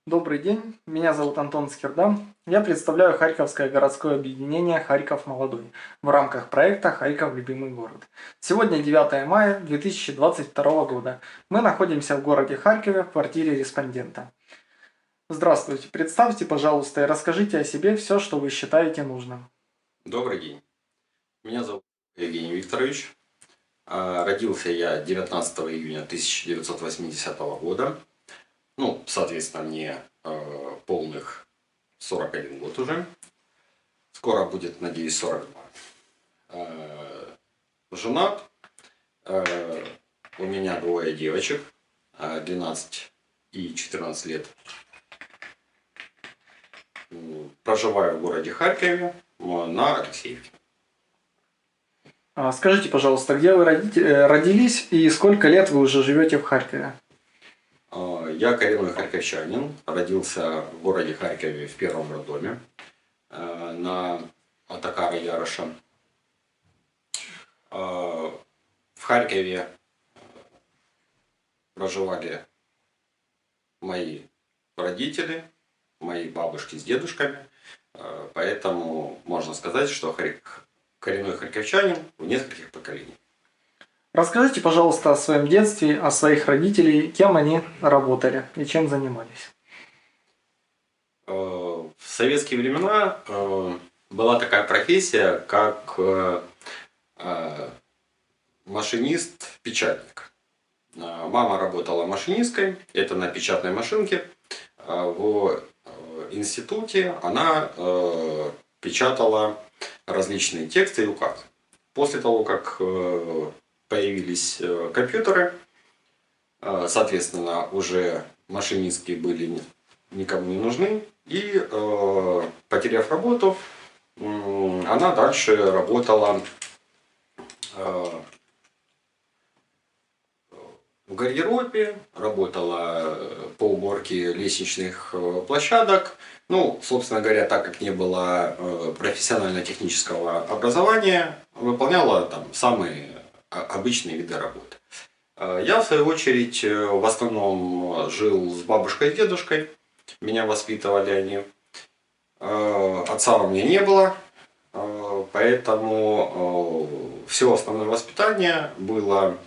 Добрый день, меня зовут Антон Скирда. Я представляю Харьковское городское объединение «Харьков молодой» в рамках проекта «Харьков – любимый город». Сегодня 9 мая 2022 года. Мы находимся в городе Харькове в квартире респондента. Здравствуйте, представьте, пожалуйста, и расскажите о себе все, что вы считаете нужным. Добрый день. Меня зовут Евгений Викторович. Родился я 19 июня 1980 года. Ну, соответственно, мне полных 41 год уже. Скоро будет, надеюсь, 42. Женат. У меня двое девочек, 12 и 14 лет. Проживаю в городе Харькове на Алексеевке. Скажите, пожалуйста, где вы родились и сколько лет вы уже живете в Харькове? Я коренной харьковчанин, родился в городе Харькове в первом роддоме на Атакара Яроша. В Харькове проживали мои родители, мои бабушки с дедушками, поэтому можно сказать, что коренной харьковчанин в нескольких поколениях. Расскажите, пожалуйста, о своем детстве, о своих родителях, кем они работали и чем занимались. В советские времена была такая профессия, как машинист-печатник. Мама работала машинисткой, это на печатной машинке. В институте она печатала различные тексты и указы. После того, как появились компьютеры, соответственно, уже машинистки были никому не нужны. И, потеряв работу, она дальше работала в гардеробе, работала по уборке лестничных площадок. Ну, собственно говоря, так как не было профессионально-технического образования, выполняла там самые обычные виды работы. Я, в свою очередь, в основном жил с бабушкой и дедушкой. Меня воспитывали они. Отца у меня не было, поэтому все основное воспитание было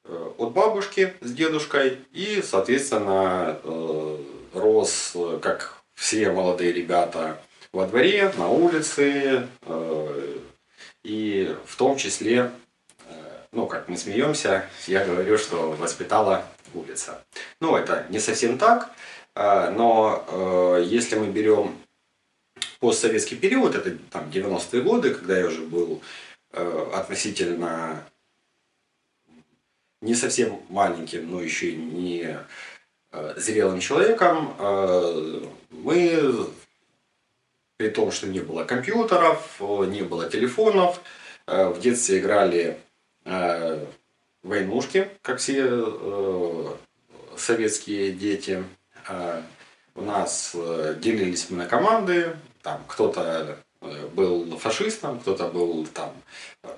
от бабушки с дедушкой. И, соответственно, рос, как все молодые ребята, во дворе, на улице. И в том числе, ну, как мы смеемся, я говорю, что воспитала улица. Ну, это не совсем так, но если мы берем постсоветский период, это там 90-е годы, когда я уже был относительно не совсем маленьким, но еще и не зрелым человеком, мы, при том, что не было компьютеров, не было телефонов, в детстве играли войнушки, как все советские дети. У нас делились мы на команды, там кто-то был фашистом, кто-то был там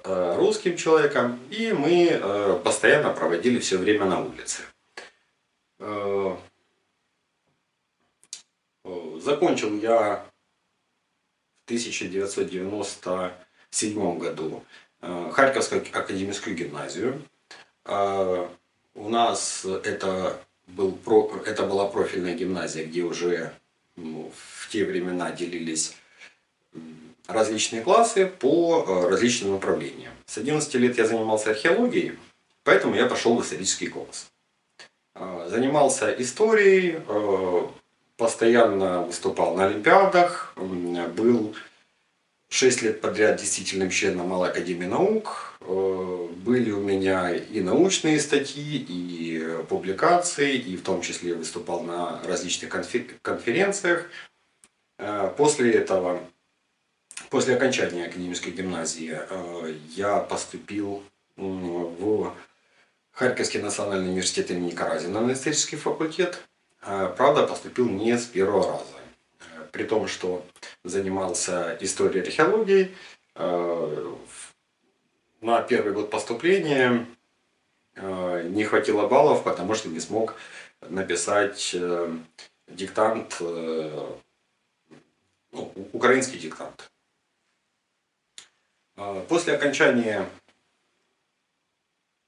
русским человеком, и мы постоянно проводили все время на улице. Закончил я в 1997 году Харьковскую академическую гимназию. У нас это была профильная гимназия, где уже в те времена делились различные классы по различным направлениям. С 11 лет я занимался археологией, поэтому я пошел в исторический класс. Занимался историей, постоянно выступал на олимпиадах, был 6 лет подряд действительным членом Малой академии наук. Были у меня и научные статьи, и публикации, и в том числе выступал на различных конференциях. После этого, после окончания академической гимназии, я поступил в Харьковский национальный университет имени Каразина на исторический факультет. Правда, поступил не с первого раза. При том, что занимался историей и археологией, на первый год поступления не хватило баллов, потому что не смог написать диктант, ну, украинский диктант. После окончания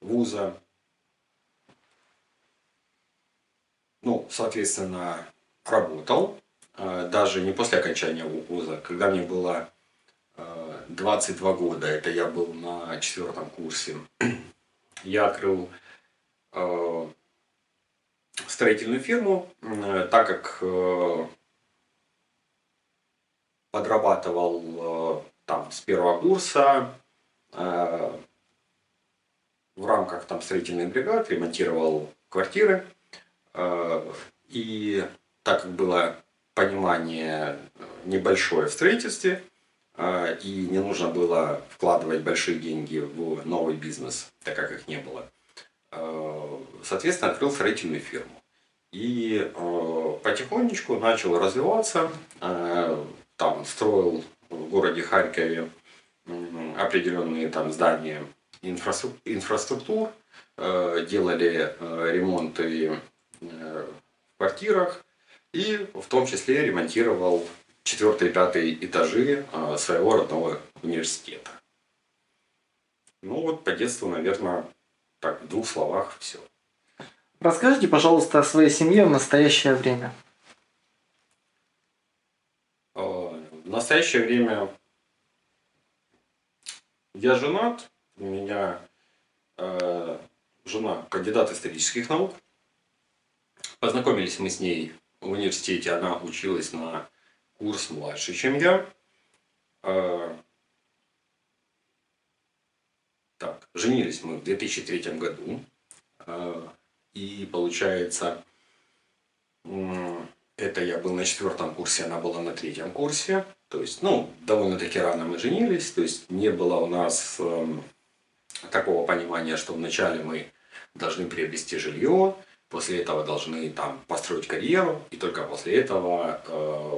вуза, ну, соответственно, работал, даже не после окончания вуза, когда мне было 22 года, это я был на 4-м курсе, я открыл строительную фирму, так как подрабатывал там с 1-го курса в рамках там строительных бригад, ремонтировал квартиры. И так как было понимание небольшое в строительстве, и не нужно было вкладывать большие деньги в новый бизнес, так как их не было, соответственно, открыл строительную фирму. И потихонечку начал развиваться, там строил в городе Харькове определенные там здания инфраструктур, делали ремонты в квартирах, и в том числе ремонтировал 4-й и 5-й этажи своего родного университета. Ну вот по детству, наверное, так в 2 словах все. Расскажите, пожалуйста, о своей семье в настоящее время. В настоящее время я женат, у меня жена кандидат исторических наук. Познакомились мы с ней в университете, она училась на курс младше, чем я. Так, женились мы в 2003 году. И получается, это я был на 4-м курсе, она была на 3-м курсе. То есть, ну, довольно-таки рано мы женились. То есть, не было у нас такого понимания, что вначале мы должны приобрести жилье, после этого должны там построить карьеру, и только после этого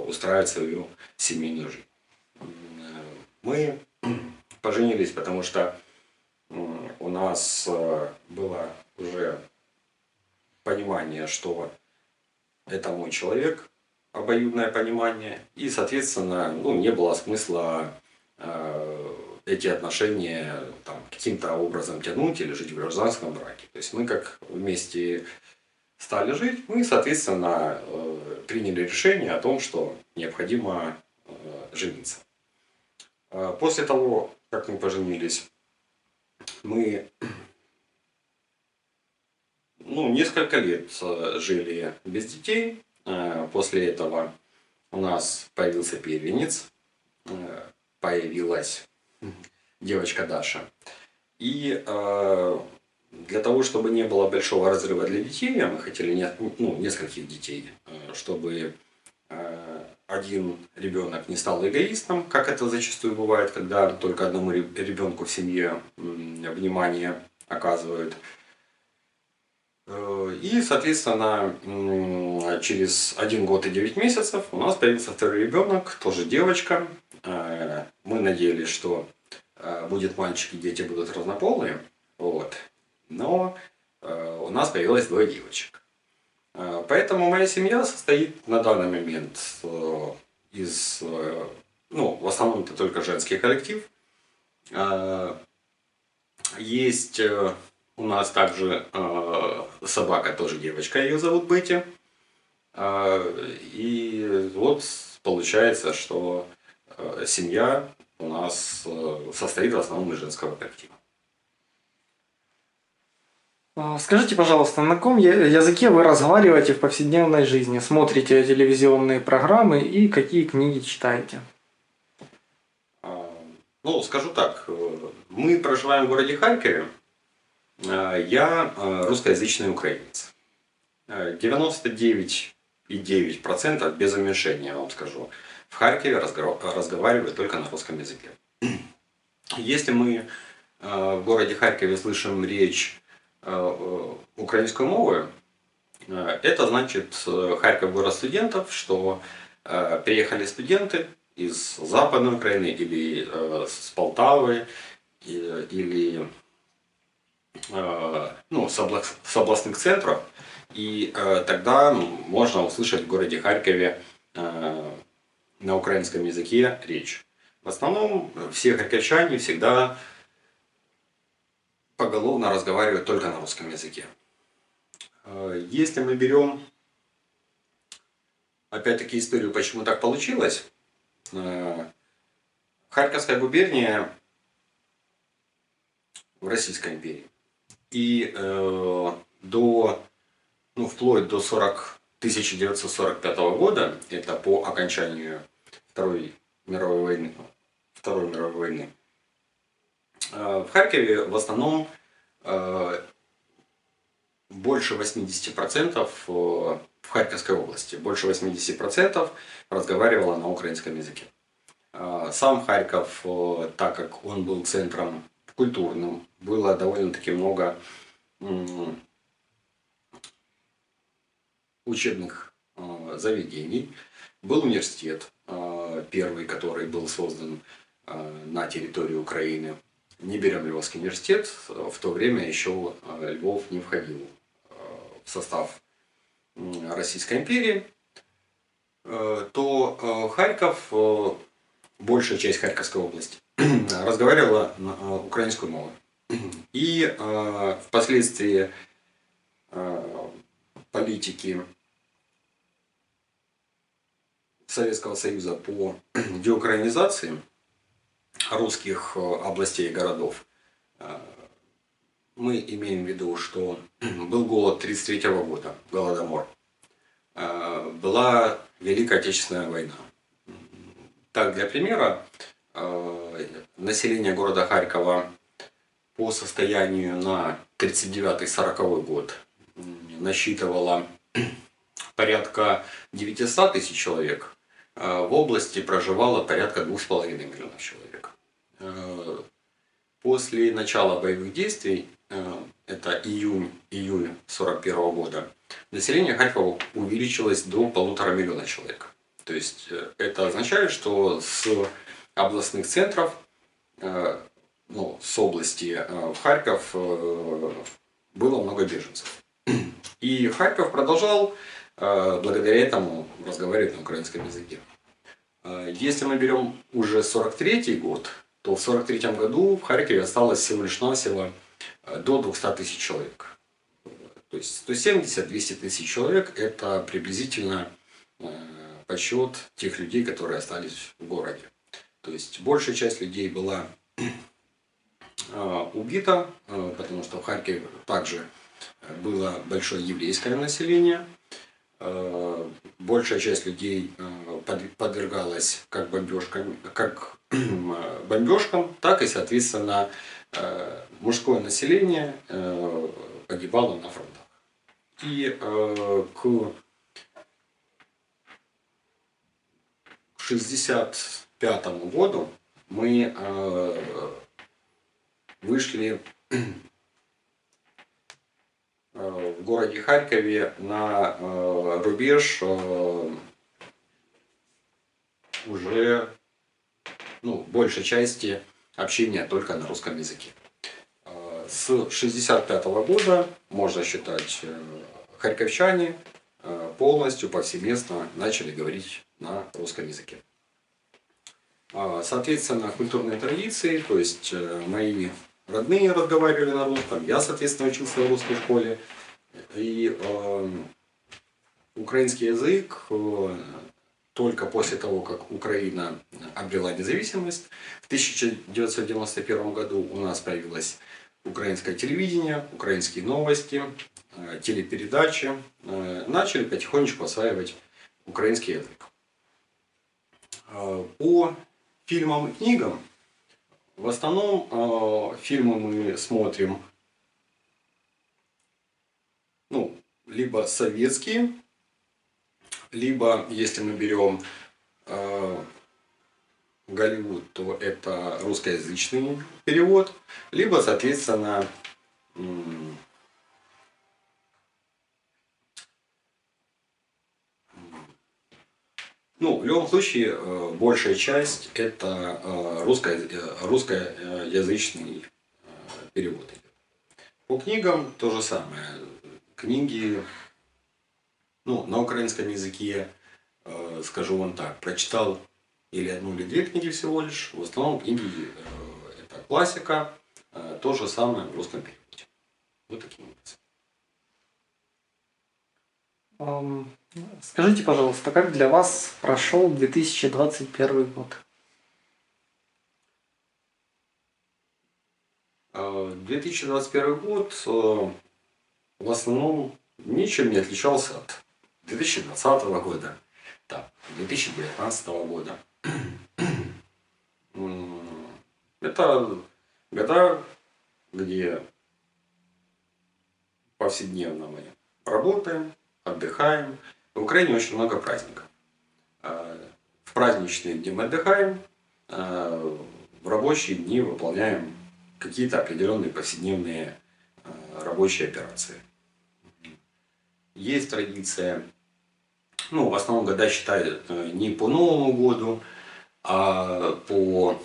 устраивать свою семейную жизнь. Мы поженились, потому что у нас было уже понимание, что это мой человек, обоюдное понимание, и, соответственно, ну, не было смысла эти отношения там, каким-то образом тянуть или жить в гражданском браке. То есть мы как вместе стали жить, мы, соответственно, приняли решение о том, что необходимо жениться. После того, как мы поженились, мы несколько лет жили без детей. После этого у нас появился первенец, появилась девочка Даша. И для того, чтобы не было большого разрыва для детей, мы хотели нескольких детей, чтобы один ребенок не стал эгоистом, как это зачастую бывает, когда только одному ребенку в семье внимание оказывают. И, соответственно, через 1 год и 9 месяцев у нас появился 2-й ребенок, тоже девочка. Мы надеялись, что будет мальчик и дети будут разнополые. Вот. Но у нас появилось 2 девочек. Поэтому моя семья состоит на данный момент из, в основном это только женский коллектив. Есть у нас также собака, тоже девочка, ее зовут Бетти. И вот получается, что семья у нас состоит в основном из женского коллектива. Скажите, пожалуйста, на каком языке вы разговариваете в повседневной жизни? Смотрите телевизионные программы и какие книги читаете? Ну, скажу так, мы проживаем в городе Харькове. Я русскоязычный украинец. 99,9% без уменьшения, я вам скажу, в Харькове разговаривают только на русском языке. Если мы в городе Харькове слышим речь украинской мовы, это значит Харьков город студентов, что приехали студенты из Западной Украины или с Полтавы или ну, с областных центров, и тогда можно услышать в городе Харькове на украинском языке речь. В основном все харьковчане всегда поголовно разговаривают только на русском языке. Если мы берем, опять-таки, историю, почему так получилось, Харьковская губерния в Российской империи. И вплоть до 1945 года, это по окончанию Второй мировой войны, в Харькове в основном больше 80% в Харьковской области, больше 80% разговаривало на украинском языке. Сам Харьков, так как он был центром культурным, было довольно-таки много учебных заведений. Был университет, первый, который был создан на территории Украины. Не берем Львовский университет, в то время еще Львов не входил в состав Российской империи, то Харьков, большая часть Харьковской области, разговаривала на украинскую мову. И впоследствии политики Советского Союза по деукраинизации русских областей и городов, мы имеем в виду, что был голод 1933 года, голодомор, была Великая Отечественная война. Так, для примера, население города Харькова по состоянию на 1939-1940 год насчитывало порядка 900 тысяч человек, в области проживало порядка 2,5 миллионов человек. После начала боевых действий, это июнь 1941 года, население Харькова увеличилось до 1,5 миллиона человек. То есть это означает, что с областных центров, с области в Харьков было много беженцев. И Харьков продолжал благодаря этому разговаривать на украинском языке. Если мы берем уже 1943 год, то в 1943 году в Харькове осталось всего лишь навсего до 200 тысяч человек. То есть 170-200 тысяч человек – это приблизительно подсчет тех людей, которые остались в городе. То есть большая часть людей была убита, потому что в Харькове также было большое еврейское население. Большая часть людей подвергалась как бомбежкам, так и, соответственно, мужское население погибало на фронтах. И к 1965 году мы вышли в городе Харькове на рубеж уже большей части общения только на русском языке. С 1965 года, можно считать, харьковчане полностью, повсеместно начали говорить на русском языке. Соответственно, культурные традиции, то есть мои родные разговаривали на русском, я, соответственно, учился в русской школе. И украинский язык только после того, как Украина обрела независимость, в 1991 году у нас появилось украинское телевидение, украинские новости, телепередачи. Начали потихонечку осваивать украинский язык. По фильмам и книгам, в основном фильмы мы смотрим либо советские, либо, если мы берем Голливуд, то это русскоязычный перевод, либо, соответственно, в любом случае, большая часть это русскоязычный перевод. По книгам то же самое. Книги, ну, на украинском языке, скажу вам так, прочитал или одну, или две книги всего лишь. В основном книги это классика, то же самое в русском переводе. Вот таким образом. Скажите, пожалуйста, как для вас прошел 2021 год? 2021 год в основном ничем не отличался от 2020 года, там, 2019 года. Это года, где повседневно мы работаем, отдыхаем. В Украине очень много праздников. В праздничные дни мы отдыхаем, в рабочие дни выполняем какие-то определенные повседневные рабочие операции. Есть традиция, ну, в основном года считают не по Новому году, а по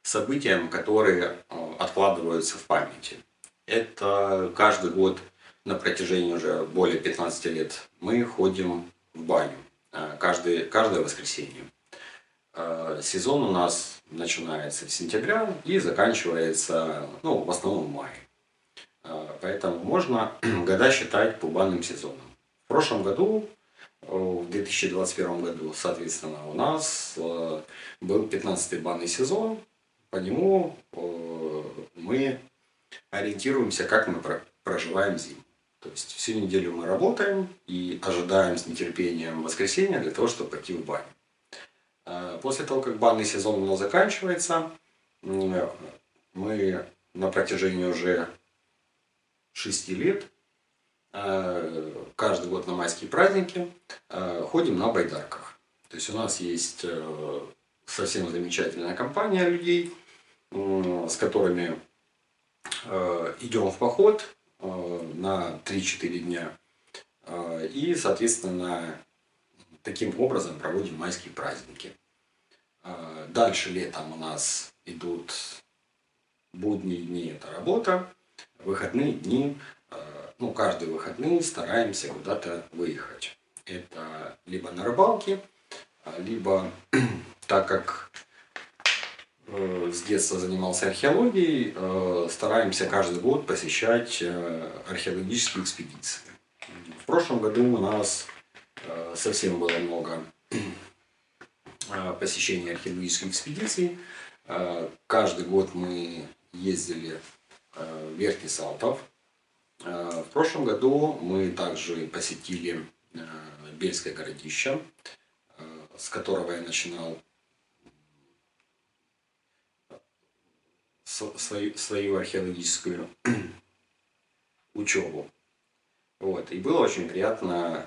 событиям, которые откладываются в памяти. Это каждый год на протяжении уже более 15 лет мы ходим в баню. Каждое воскресенье. Сезон у нас начинается с сентября и заканчивается, ну, в основном в мае. Поэтому можно года считать по банным сезонам. В прошлом году, в 2021 году, соответственно, у нас был 15-й банный сезон. По нему мы ориентируемся, как мы проживаем зиму. То есть всю неделю мы работаем и ожидаем с нетерпением воскресенья для того, чтобы пойти в баню. После того, как банный сезон у нас заканчивается, мы на протяжении уже 6 лет, каждый год на майские праздники, ходим на байдарках. То есть у нас есть совсем замечательная компания людей, с которыми идем в поход на 3-4 дня. И, соответственно, таким образом проводим майские праздники. Дальше летом у нас идут будние дни, это работа. Выходные дни, ну, каждые выходные стараемся куда-то выехать. Это либо на рыбалке, либо, так как с детства занимался археологией, стараемся каждый год посещать археологические экспедиции. В прошлом году у нас совсем было много посещений археологических экспедиций. Каждый год мы ездили в Верхний Салтов. В прошлом году мы также посетили Бельское городище, с которого я начинал свою археологическую учебу. Вот. И было очень приятно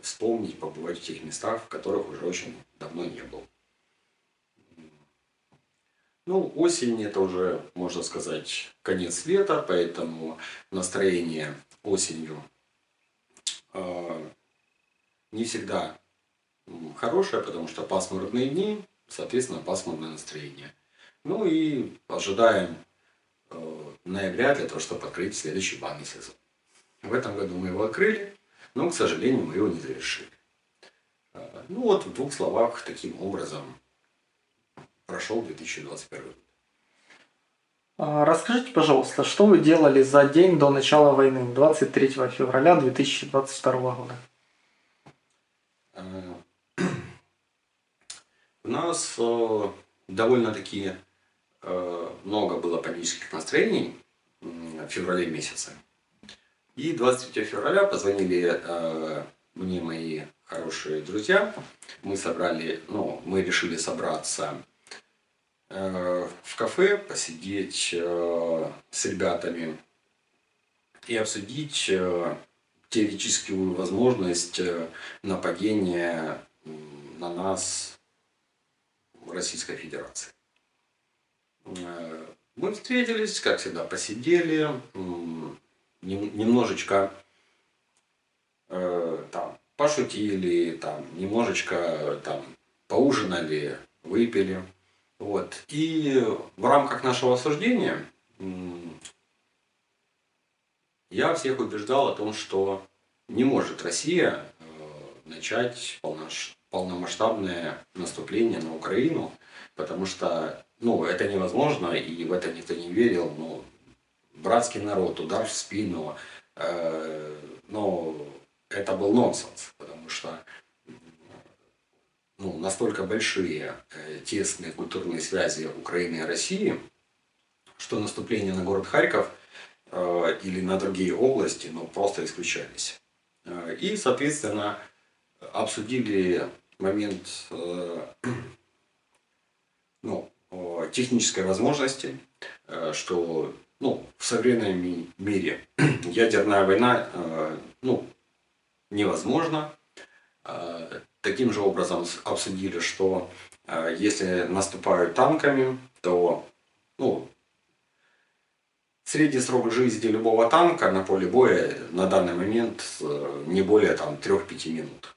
вспомнить, побывать в тех местах, в которых уже очень давно не был. Ну, осень это уже, можно сказать, конец лета, поэтому настроение осенью не всегда хорошее, потому что пасмурные дни, соответственно, пасмурное настроение. Ну и ожидаем ноября для того, чтобы открыть следующий банный сезон. В этом году мы его открыли, но, к сожалению, мы его не завершили. Ну вот, в 2 словах, таким образом прошел 2021 год. Расскажите, пожалуйста, что вы делали за день до начала войны, 23 февраля 2022 года? У нас довольно-таки много было панических настроений в феврале месяце. И 23 февраля позвонили мне мои хорошие друзья. Мы решили собраться в кафе, посидеть с ребятами и обсудить теоретическую возможность нападения на нас Российской Федерации. Мы встретились, как всегда, посидели, немножечко там пошутили, там немножечко там поужинали, выпили. Вот. И в рамках нашего обсуждения я всех убеждал о том, что не может Россия начать полномасштабное наступление на Украину, потому что это невозможно, и в это никто не верил. Братский народ, удар в спину, но это был нонсенс, потому что настолько большие тесные культурные связи Украины и России, что наступление на город Харьков или на другие области просто исключались. И, соответственно, обсудили момент технической возможности, что в современном мире ядерная война невозможна. Таким же образом обсудили, что если наступают танками, то средний срок жизни любого танка на поле боя на данный момент не более 3-5 минут.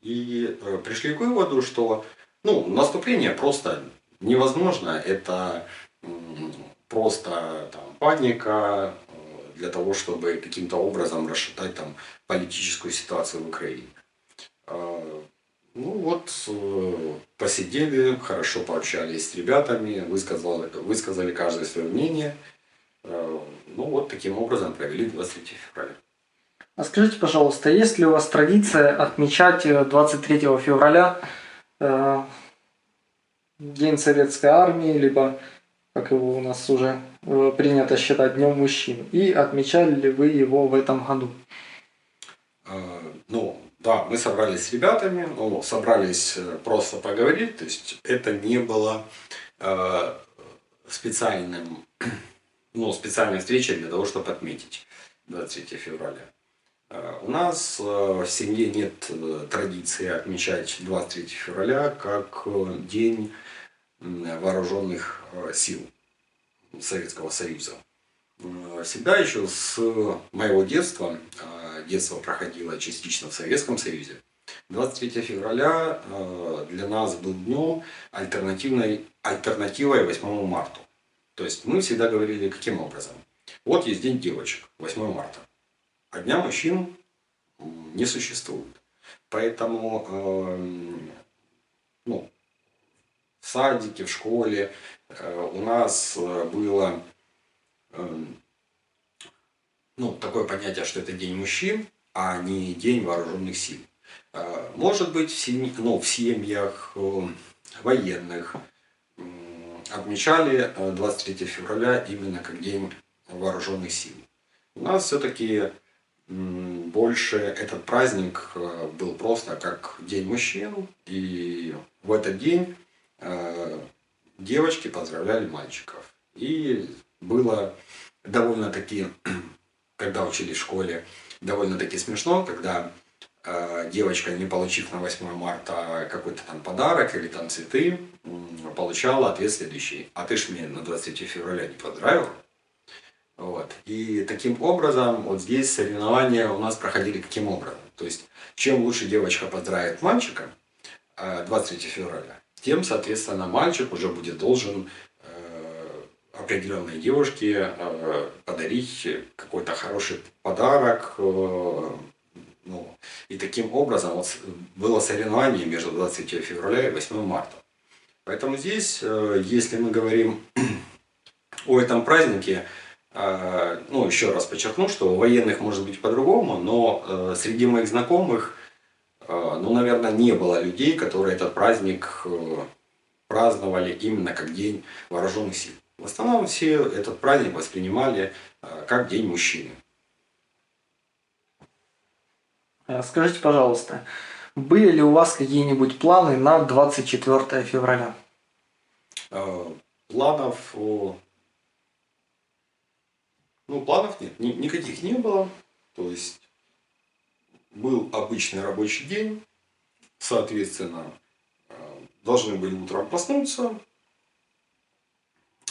И пришли к выводу, что наступление просто невозможно. Это просто паника для того, чтобы каким-то образом расшатать политическую ситуацию в Украине. Посидели, хорошо пообщались с ребятами, высказали каждое свое мнение. Таким образом провели 23 февраля. А скажите, пожалуйста, есть ли у вас традиция отмечать 23 февраля День Советской Армии, либо, как его у нас уже принято считать, Днем мужчин? И отмечали ли вы его в этом году? Да, мы собрались с ребятами, собрались просто поговорить, то есть это не было специальной встречей для того, чтобы отметить 23 февраля. У нас в семье нет традиции отмечать 23 февраля как День вооруженных сил Советского Союза. Всегда еще с моего детства, детство проходило частично в Советском Союзе, 23 февраля для нас был днем альтернативой 8 марта. То есть мы всегда говорили, каким образом. Вот есть День девочек, 8 марта. А Дня мужчин не существует. Поэтому в садике, в школе у нас было такое понятие, что это День мужчин, а не День вооруженных сил. Может быть, в семьях военных отмечали 23 февраля именно как День вооруженных сил. У нас все-таки больше этот праздник был просто как День мужчин, и в этот день девочки поздравляли мальчиков. И было довольно-таки, когда учились в школе, довольно-таки смешно, когда девочка, не получив на 8 марта какой-то подарок или цветы, получала ответ следующий: а ты ж мне на 23 февраля не поздравил? И таким образом, здесь соревнования у нас проходили каким образом? То есть, чем лучше девочка поздравит мальчика 23 февраля, тем, соответственно, мальчик уже будет должен определенной девушке подарить какой-то хороший подарок. И таким образом было соревнование между 23 февраля и 8 марта. Поэтому здесь, если мы говорим о этом празднике, еще раз подчеркну, что у военных может быть по-другому, но среди моих знакомых, наверное, не было людей, которые этот праздник праздновали именно как День вооруженных сил. В основном все этот праздник воспринимали как День мужчины. Скажите, пожалуйста, были ли у вас какие-нибудь планы на 24 февраля? Планов нет, никаких не было. То есть был обычный рабочий день, соответственно, должны были утром проснуться,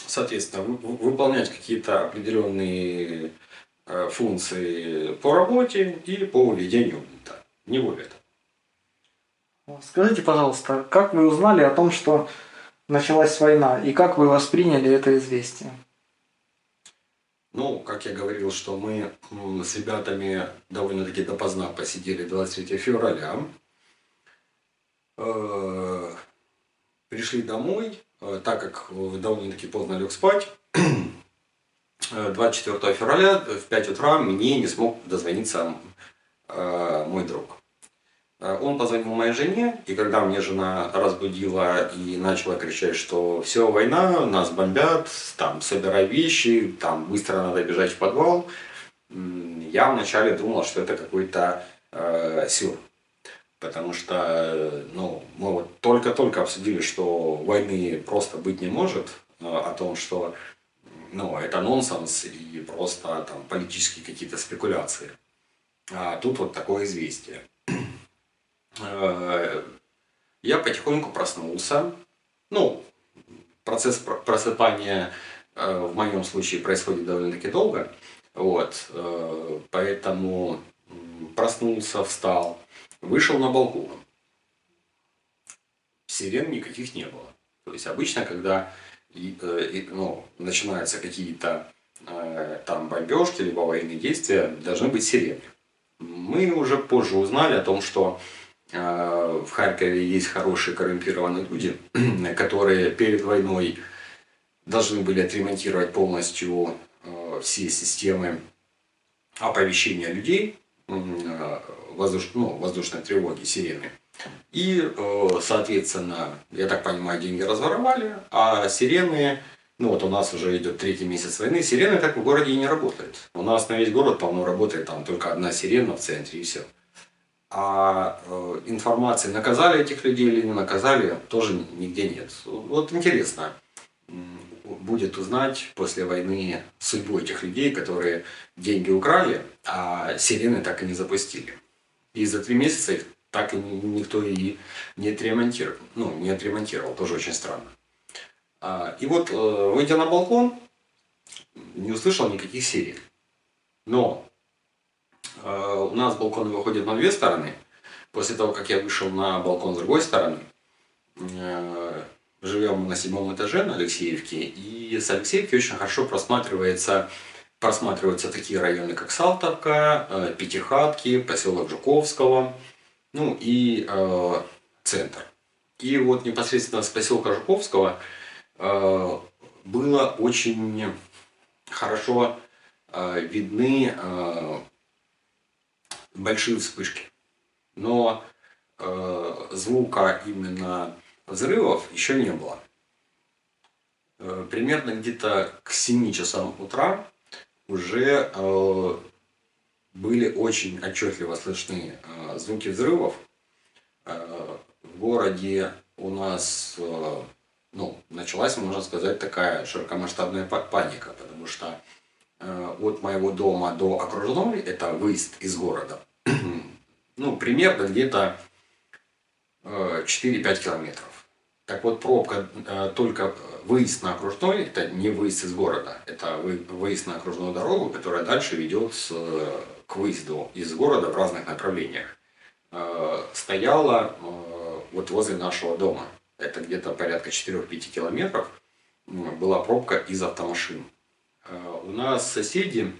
соответственно, выполнять какие-то определенные функции по работе и по ведению быта. Не более того. Скажите, пожалуйста, как вы узнали о том, что началась война, и как вы восприняли это известие? Ну, как я говорил, что мы с ребятами довольно-таки допоздна посидели 23 февраля. Э, Пришли домой, так как довольно-таки поздно лег спать. 24 февраля в 5 утра мне не смог дозвониться мой друг. Он позвонил моей жене, и когда мне жена разбудила и начала кричать, что все, война, нас бомбят, там, собирай вещи, там, быстро надо бежать в подвал, я вначале думал, что это какой-то сюр. Потому что ну, мы вот только-только обсудили, что войны просто быть не может, о том, что ну, это нонсенс и просто там, политические какие-то спекуляции. А тут вот такое известие. Я потихоньку проснулся. Ну, процесс просыпания в моем случае происходит довольно-таки долго. Вот, поэтому проснулся, встал, вышел на балкон. Сирен никаких не было. То есть обычно, когда ну, начинаются какие-то там бомбежки, либо военные действия, должны быть сирены. Мы уже позже узнали о том, что в Харькове есть хорошие коррумпированные люди, которые перед войной должны были отремонтировать полностью все системы оповещения людей, воздушной тревоги, сирены. И, соответственно, я так понимаю, деньги разворовали, а сирены, ну вот у нас уже идет 3-й месяц войны, сирены так в городе и не работают. У нас на весь город, по-моему, работает там только одна сирена в центре и все. А информации, наказали этих людей или не наказали, тоже нигде нет. Вот интересно будет узнать после войны судьбу этих людей, которые деньги украли, а сирены так и не запустили. И за 3 месяца их так и никто и не отремонтировал. Ну, не отремонтировал, тоже очень странно. И вот, выйдя на балкон, не услышал никаких сирен. Но у нас балконы выходят на 2 стороны. После того, как я вышел на балкон с другой стороны, живем на 7-м этаже на Алексеевке, и с Алексеевки очень хорошо просматриваются такие районы, как Салтовка, Пятихатки, поселок Жуковского, ну и центр. И вот непосредственно с поселка Жуковского было очень хорошо видны большие вспышки. Но звука именно взрывов еще не было. Примерно где-то к 7 часам утра уже были очень отчетливо слышны звуки взрывов. В городе у нас началась, можно сказать, такая широкомасштабная паника, потому что от моего дома до окружной, это выезд из города, примерно где-то 4-5 километров. Так вот, пробка только выезд на окружной, это не выезд из города, это выезд на окружную дорогу, которая дальше ведет к выезду из города в разных направлениях. Стояла вот возле нашего дома. Это где-то порядка 4-5 километров была пробка из автомашин. У нас соседи,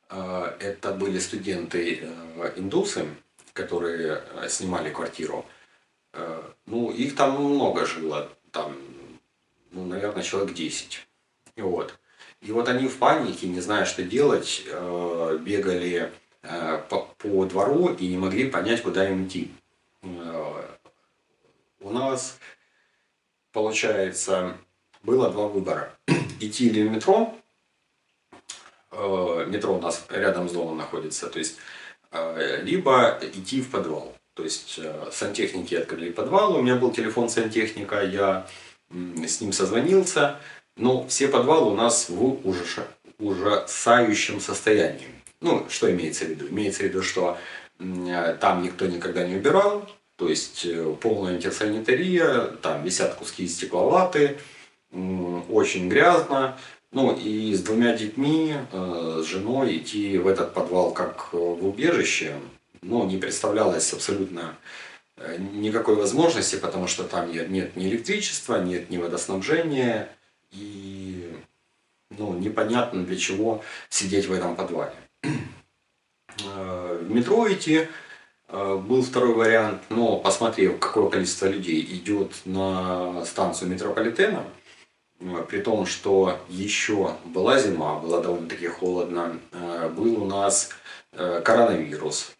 это были студенты-индусы, которые снимали квартиру. Их там много жило, там, наверное, человек 10. И вот они в панике, не зная, что делать, бегали по двору и не могли понять, куда им идти. У нас, получается, было 2 выбора. Идти или в метро. Метро у нас рядом с домом находится. То есть, либо идти в подвал. То есть, сантехники открыли подвал. У меня был телефон сантехника. Я с ним созвонился. Но все подвалы у нас в ужасающем состоянии. Что имеется в виду? Имеется в виду, что там никто никогда не убирал. То есть полная антисанитария, там висят куски стекловаты, очень грязно. И с 2 детьми, с женой идти в этот подвал как в убежище, не представлялось абсолютно никакой возможности, потому что там нет ни электричества, нет ни водоснабжения, и непонятно для чего сидеть в этом подвале. В метро идти был второй вариант, но посмотрев, какое количество людей идет на станцию метрополитена, при том, что еще была зима, было довольно-таки холодно, был у нас коронавирус.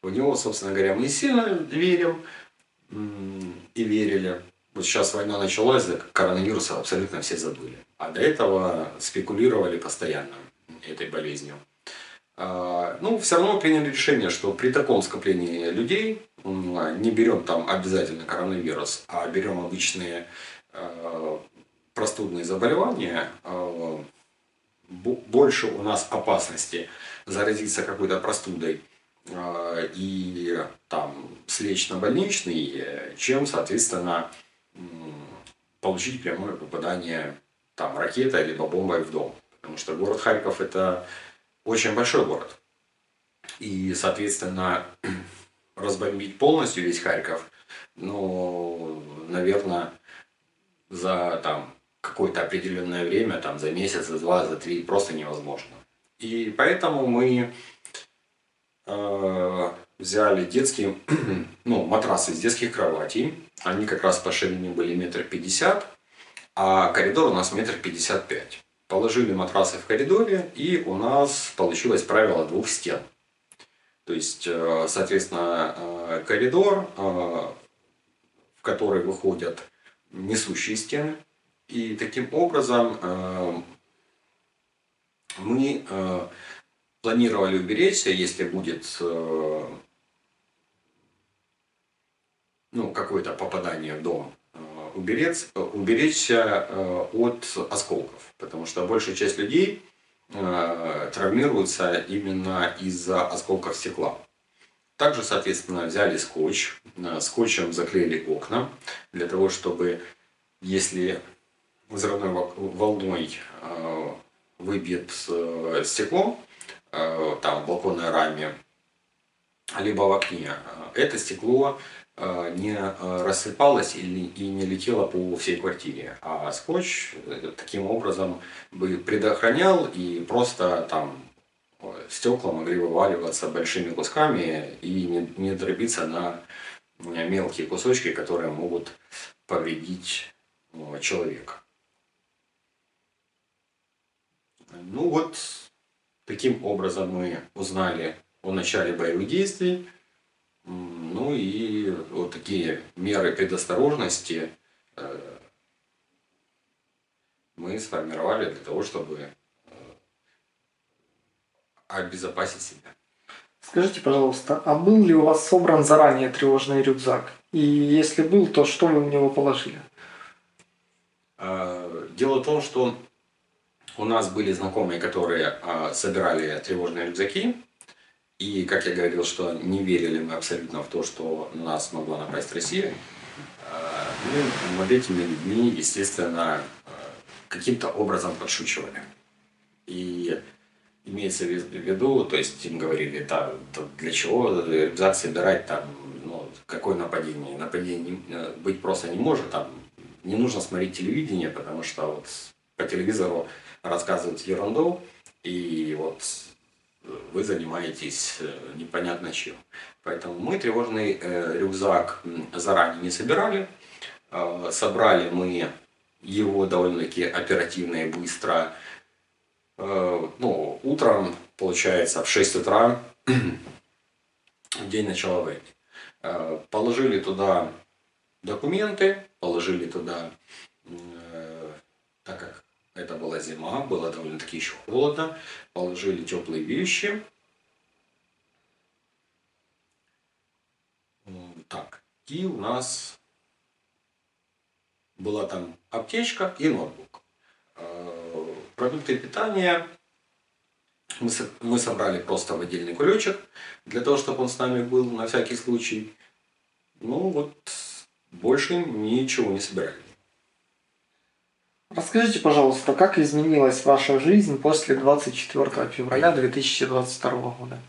В него, собственно говоря, мы сильно верим и верили. Вот сейчас война началась, за коронавируса абсолютно все забыли. А до этого спекулировали постоянно этой болезнью. Все равно приняли решение, что при таком скоплении людей не берем там обязательно коронавирус, а берем обычные простудные заболевания. Больше у нас опасности заразиться какой-то простудой и там слечь на больничный, чем, соответственно, получить прямое попадание там ракетой либо бомбой в дом. Потому что город Харьков — это очень большой город. И, соответственно, разбомбить полностью весь Харьков, наверное, за там какое-то определенное время, там за месяц, за два, за три просто невозможно. И поэтому мы взяли детские, матрасы из детских кроватей. Они как раз по ширине были 1,50 м, а коридор у нас 1,55 м. Положили матрасы в коридоре, и у нас получилось правило 2 стен. То есть, соответственно, коридор, в который выходят несущие стены. И таким образом мы планировали уберечь, если будет какое-то попадание в дом, уберечься от осколков. Потому что большая часть людей травмируются именно из-за осколков стекла. Также, соответственно, взяли скотч, скотчем заклеили окна, для того, чтобы, если взрывной волной выбьет стекло, там в балконной раме, либо в окне, это стекло не рассыпалось и не летело по всей квартире, а скотч таким образом бы предохранял, и просто там стекла могли вываливаться большими кусками и не дробиться на мелкие кусочки, которые могут повредить человека. Таким образом мы узнали о начале боевых действий. И вот такие меры предосторожности мы сформировали для того, чтобы обезопасить себя. Скажите, пожалуйста, а был ли у вас собран заранее тревожный рюкзак? И если был, то что вы в него положили? Дело в том, что у нас были знакомые, которые собирали тревожные рюкзаки. И, как я говорил, что не верили мы абсолютно в то, что на нас могла напасть Россия. Мы над этими людьми, естественно, каким-то образом подшучивали. И имеется в виду, то есть им говорили, для чего рюкзак собирать, какое нападение. Нападение быть просто не может, не нужно смотреть телевидение, потому что вот по телевизору рассказывают ерунду, и вот вы занимаетесь непонятно чем. Поэтому мы тревожный рюкзак заранее не собирали. Собрали мы его довольно-таки оперативно и быстро. Утром, получается, в 6 утра, в день начала войны. Положили туда документы, положили туда, так как это была зима, было довольно-таки еще холодно, положили теплые вещи. И у нас была там аптечка и ноутбук. Продукты питания мы собрали просто в отдельный кулечек, для того, чтобы он с нами был на всякий случай. Больше ничего не собирали. Расскажите, пожалуйста, как изменилась ваша жизнь после 24 февраля 2022 года?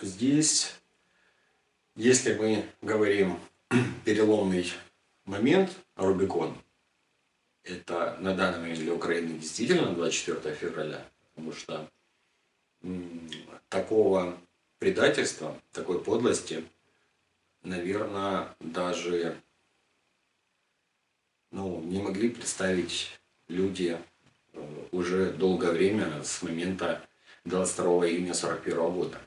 Здесь Если мы говорим переломный момент, Рубикон, это на данный момент для Украины действительно 24 февраля, потому что такого предательства, такой подлости, наверное, даже не могли представить люди уже долгое время с момента 22 июня 1941 года,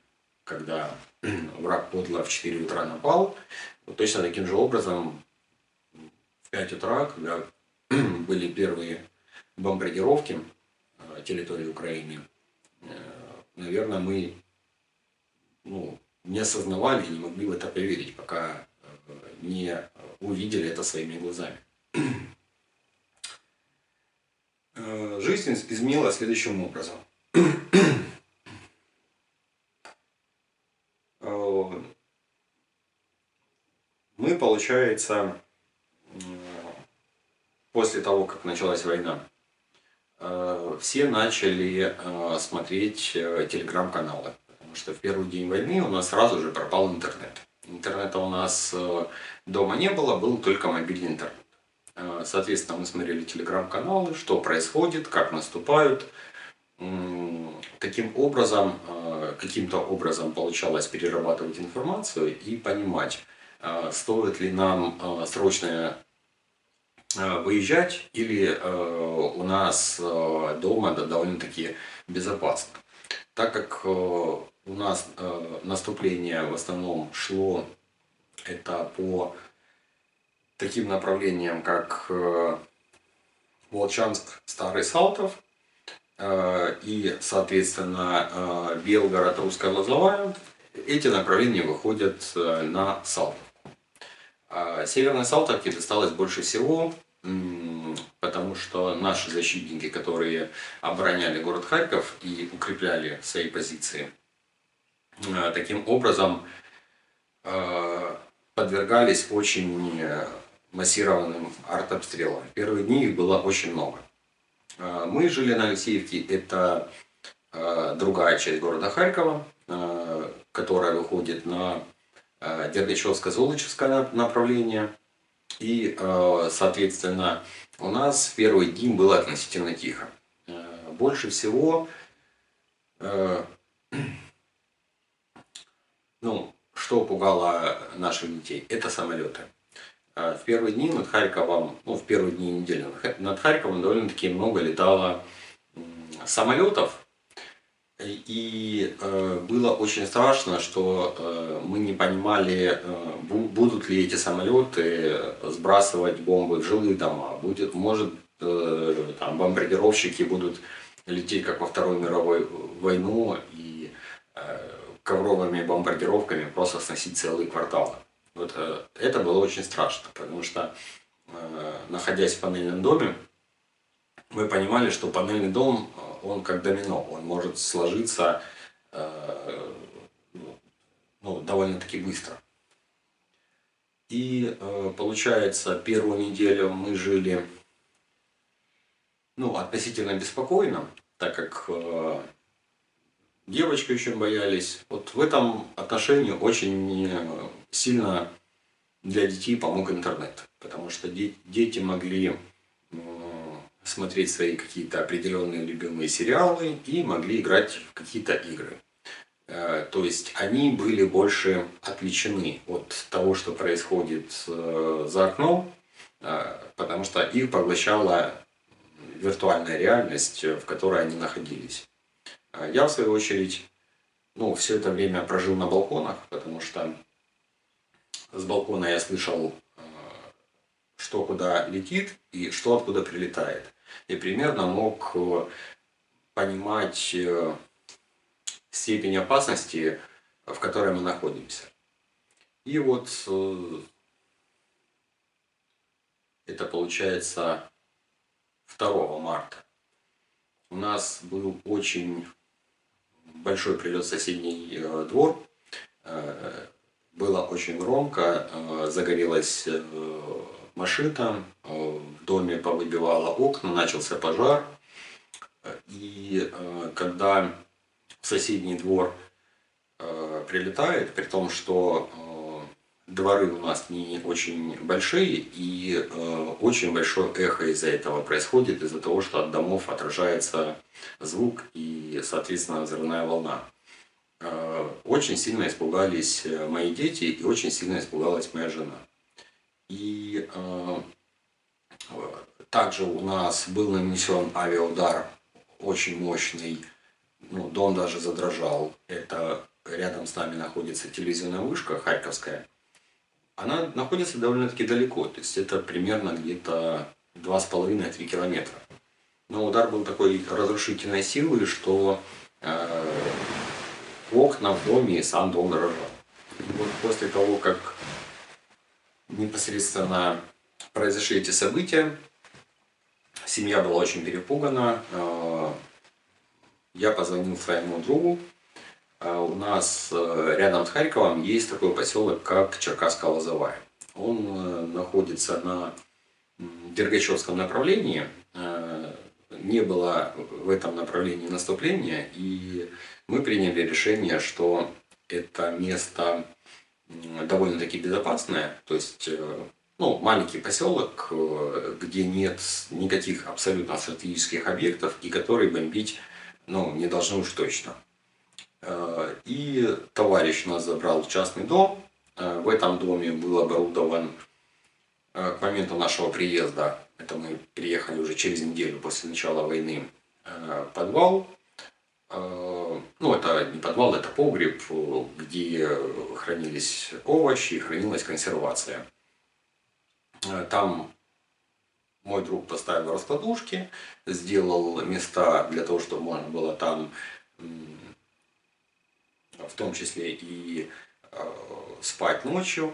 когда враг подло в 4 утра напал. Вот точно таким же образом в 5 утра, когда были первые бомбардировки территории Украины, наверное, мы не осознавали и не могли в это поверить, пока не увидели это своими глазами. Жизнь изменилась следующим образом. Мы, получается, после того, как началась война, все начали смотреть телеграм-каналы. Потому что в первый день войны у нас сразу же пропал интернет. Интернета у нас дома не было, был только мобильный интернет. Соответственно, мы смотрели телеграм-каналы, что происходит, как наступают. Таким образом, каким-то образом получалось перерабатывать информацию и понимать, стоит ли нам срочно выезжать или у нас дома довольно-таки безопасно. Так как у нас наступление в основном шло это по таким направлениям, как Волчанск, Старый Салтов и, соответственно, Белгород, Русская Лозовая, эти направления выходят на Салтовку. Северной Салтовке досталось больше всего, потому что наши защитники, которые обороняли город Харьков и укрепляли свои позиции, таким образом подвергались очень массированным артобстрелам. В первые дни их было очень много. Мы жили на Алексеевке, это другая часть города Харькова, которая выходит на Дергачевско-Золочевское направление. И, соответственно, у нас в первый день было относительно тихо. Больше всего, что пугало наших детей, это самолеты. В первые дни над Харьковом, в первые дни недели над Харьковом довольно-таки много летало самолетов. И было очень страшно, что мы не понимали, будут ли эти самолеты сбрасывать бомбы в жилые дома. Может, там бомбардировщики будут лететь, как во Вторую мировую войну, и ковровыми бомбардировками просто сносить целые кварталы. Вот это было очень страшно, потому что, находясь в панельном доме, мы понимали, что панельный дом, он как домино, он может сложиться довольно-таки быстро. И получается, первую неделю мы жили относительно беспокойно, так как девочки очень боялись. Вот в этом отношении очень сильно для детей помог интернет, потому что дети могли смотреть свои какие-то определенные любимые сериалы и могли играть в какие-то игры. То есть они были больше отвлечены от того, что происходит за окном, потому что их поглощала виртуальная реальность, в которой они находились. Я, в свою очередь, все это время прожил на балконах, потому что с балкона я слышал, что куда летит и что откуда прилетает. И примерно мог понимать степень опасности, в которой мы находимся. И вот это получается 2 марта. У нас был очень большой прилет в соседний двор. Было очень громко, загорелась машина, в доме повыбивало окна, начался пожар. И когда в соседний двор прилетает, при том, что дворы у нас не очень большие, и очень большое эхо из-за этого происходит, из-за того, что от домов отражается звук и, соответственно, взрывная волна. Очень сильно испугались мои дети и очень сильно испугалась моя жена. И также у нас был нанесен авиаудар очень мощный, ну, дом даже задрожал. Это рядом с нами находится телевизионная вышка Харьковская. Она находится довольно-таки далеко, то есть это примерно где-то 2,5-3 километра. Но удар был такой разрушительной силы, что окна в доме и сам дом дрожал. И вот после того, как непосредственно произошли эти события, семья была очень перепугана. Я позвонил своему другу. У нас рядом с Харьковом есть такой поселок, как Черкасская-Лозовая. Он находится на Дергачевском направлении. Не было в этом направлении наступления, и мы приняли решение, что это место довольно-таки безопасное, то есть ну, маленький поселок, где нет никаких абсолютно стратегических объектов и который бомбить ну, не должны уж точно. И товарищ нас забрал в частный дом. В этом доме был оборудован к моменту нашего приезда, это мы приехали уже через неделю после начала войны, подвал. Ну, это не подвал, это погреб, где хранились овощи, хранилась консервация. Там мой друг поставил раскладушки, сделал места для того, чтобы можно было там в том числе и спать ночью.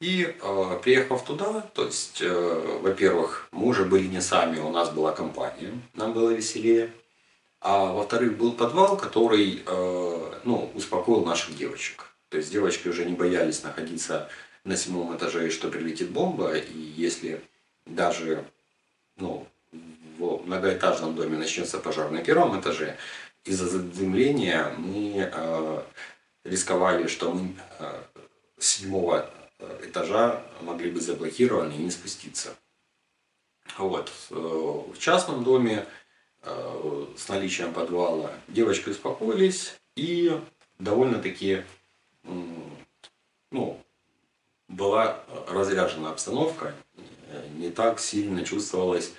И приехав туда, то есть, во-первых, мы уже были не сами, у нас была компания, нам было веселее. А во-вторых, был подвал, который ну, успокоил наших девочек. То есть девочки уже не боялись находиться на 7-м этаже, и что прилетит бомба. И если даже ну, в многоэтажном доме начнется пожар на 1-м этаже, из-за задымления мы рисковали, что мы с 7-го этажа могли быть заблокированы и не спуститься. Вот. В частном доме с наличием подвала девочки успокоились, и довольно-таки ну, была разряжена обстановка, не так сильно чувствовалась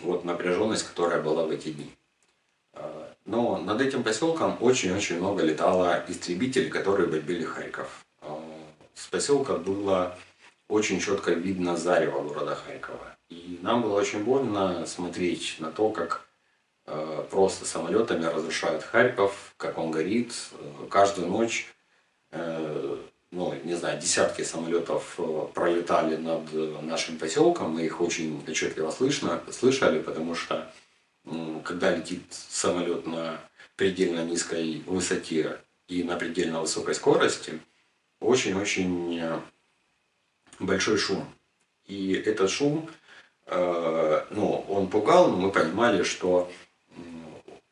вот напряженность, которая была в эти дни. Но над этим поселком очень-очень много летало истребителей, которые бомбили Харьков. С поселка было очень четко видно зарево города Харькова. И нам было очень больно смотреть на то, как просто самолетами разрушают Харьков, как он горит. Каждую ночь, ну, не знаю, десятки самолетов пролетали над нашим поселком. Мы их очень отчетливо слышали, потому что когда летит самолет на предельно низкой высоте и на предельно высокой скорости, очень-очень большой шум. И этот шум, ну, он пугал, но мы понимали, что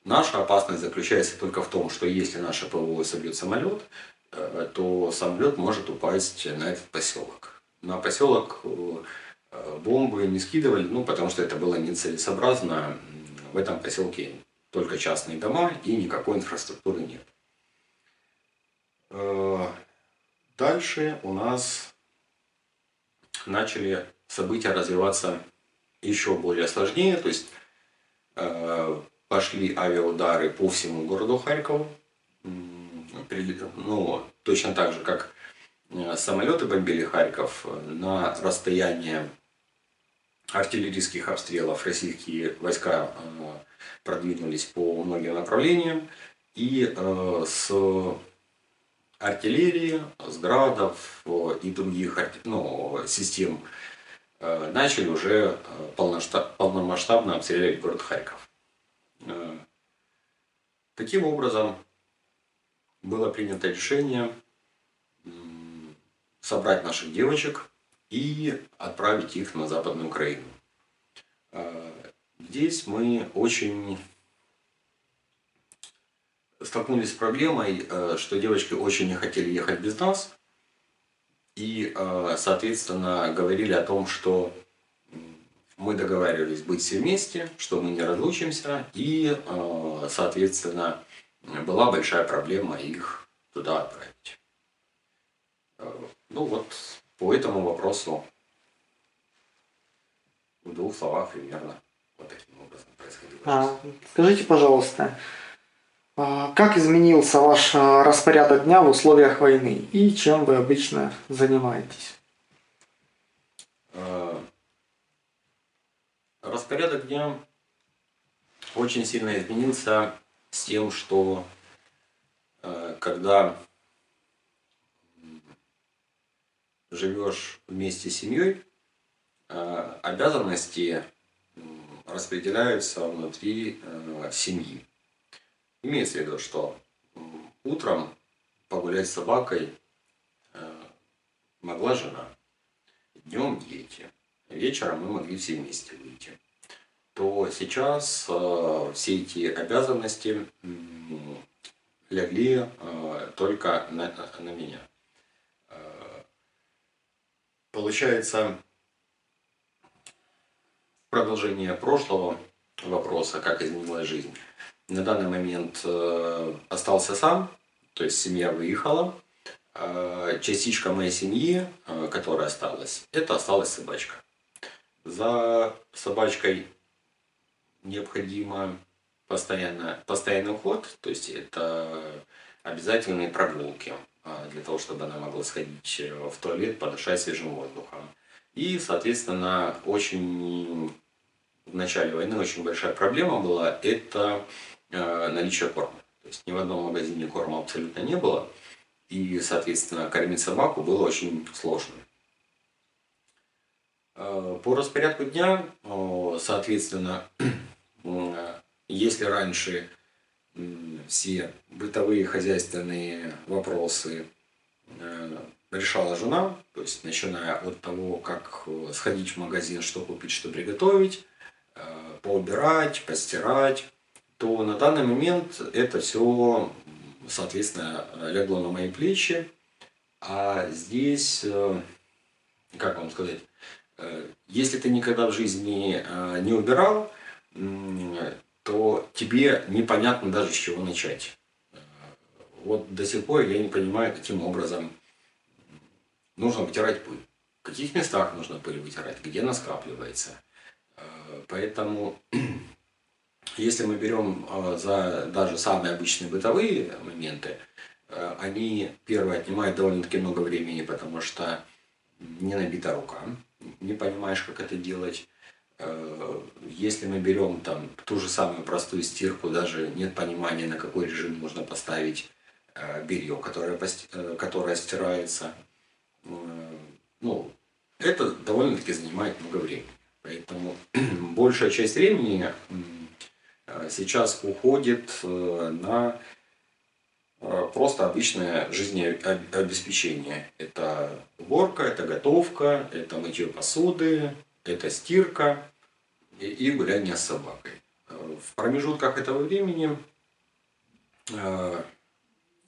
наша опасность заключается только в том, что если наше ПВО собьет самолет, то самолет может упасть на этот поселок. На поселок бомбы не скидывали, ну, потому что это было нецелесообразно. В этом поселке только частные дома и никакой инфраструктуры нет. Дальше у нас начали события развиваться еще более сложнее, то есть пошли авиаудары по всему городу Харькову. Ну, точно так же, как самолеты бомбили Харьков, на расстояние артиллерийских обстрелов российские войска продвинулись по многим направлениям. И с артиллерии, с градов и других систем начали уже полномасштабно обстрелять город Харьков. Таким образом, было принято решение собрать наших девочек и отправить их на Западную Украину. Здесь мы очень столкнулись с проблемой, что девочки очень не хотели ехать без нас. И, соответственно, говорили о том, что мы договаривались быть все вместе, что мы не разлучимся, и, соответственно, была большая проблема их туда отправить. Ну вот, по этому вопросу в двух словах примерно вот таким образом происходило. Скажите, пожалуйста, как изменился ваш распорядок дня в условиях войны и чем вы обычно занимаетесь? Распорядок дня очень сильно изменился с тем, что когда живешь вместе с семьей, обязанности распределяются внутри семьи. Имеется в виду, что утром погулять с собакой могла жена, днем дети, вечером мы могли все вместе выйти. То сейчас все эти обязанности легли только на меня. Получается, продолжение прошлого вопроса, как изменилась жизнь. На данный момент остался сам, то есть семья выехала. Частичка моей семьи, которая осталась, это осталась собачка. За собачкой необходимо постоянный уход, то есть это обязательные прогулки для того, чтобы она могла сходить в туалет, подышать свежим воздухом. И, соответственно, в начале войны очень большая проблема была – это наличие корма. То есть ни в одном магазине корма абсолютно не было. И, соответственно, кормить собаку было очень сложно. По распорядку дня, соответственно, если раньше все бытовые хозяйственные вопросы решала жена, то есть начиная от того, как сходить в магазин, что купить, что приготовить, поубирать, постирать, то на данный момент это все, соответственно, легло на мои плечи. А здесь, как вам сказать, если ты никогда в жизни не убирал, то тебе непонятно даже с чего начать. Вот до сих пор я не понимаю, каким образом нужно вытирать пыль. В каких местах нужно пыль вытирать, где она скапливается. Поэтому, если мы берем за даже самые обычные бытовые моменты, они, первое, отнимают довольно-таки много времени, потому что не набита рука, не понимаешь, как это делать. Если мы берем там ту же самую простую стирку, даже нет понимания, на какой режим нужно поставить белье, которое стирается. Ну, это довольно-таки занимает много времени. Поэтому большая часть времени сейчас уходит на просто обычное жизнеобеспечение. Это уборка, это готовка, это мытье посуды, это стирка и гуляние с собакой. В промежутках этого времени,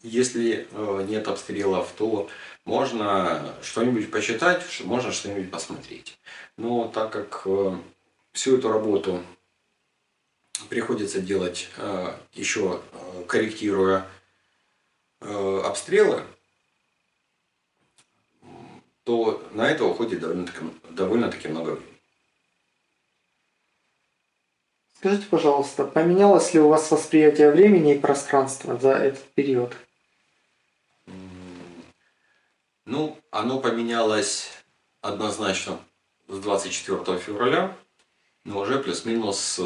если нет обстрелов, то можно что-нибудь почитать, можно что-нибудь посмотреть. Но так как всю эту работу приходится делать еще корректируя обстрелы, то на это уходит довольно-таки много времени. Скажите, пожалуйста, поменялось ли у вас восприятие времени и пространства за этот период? Ну, оно поменялось однозначно с 24 февраля, но уже плюс-минус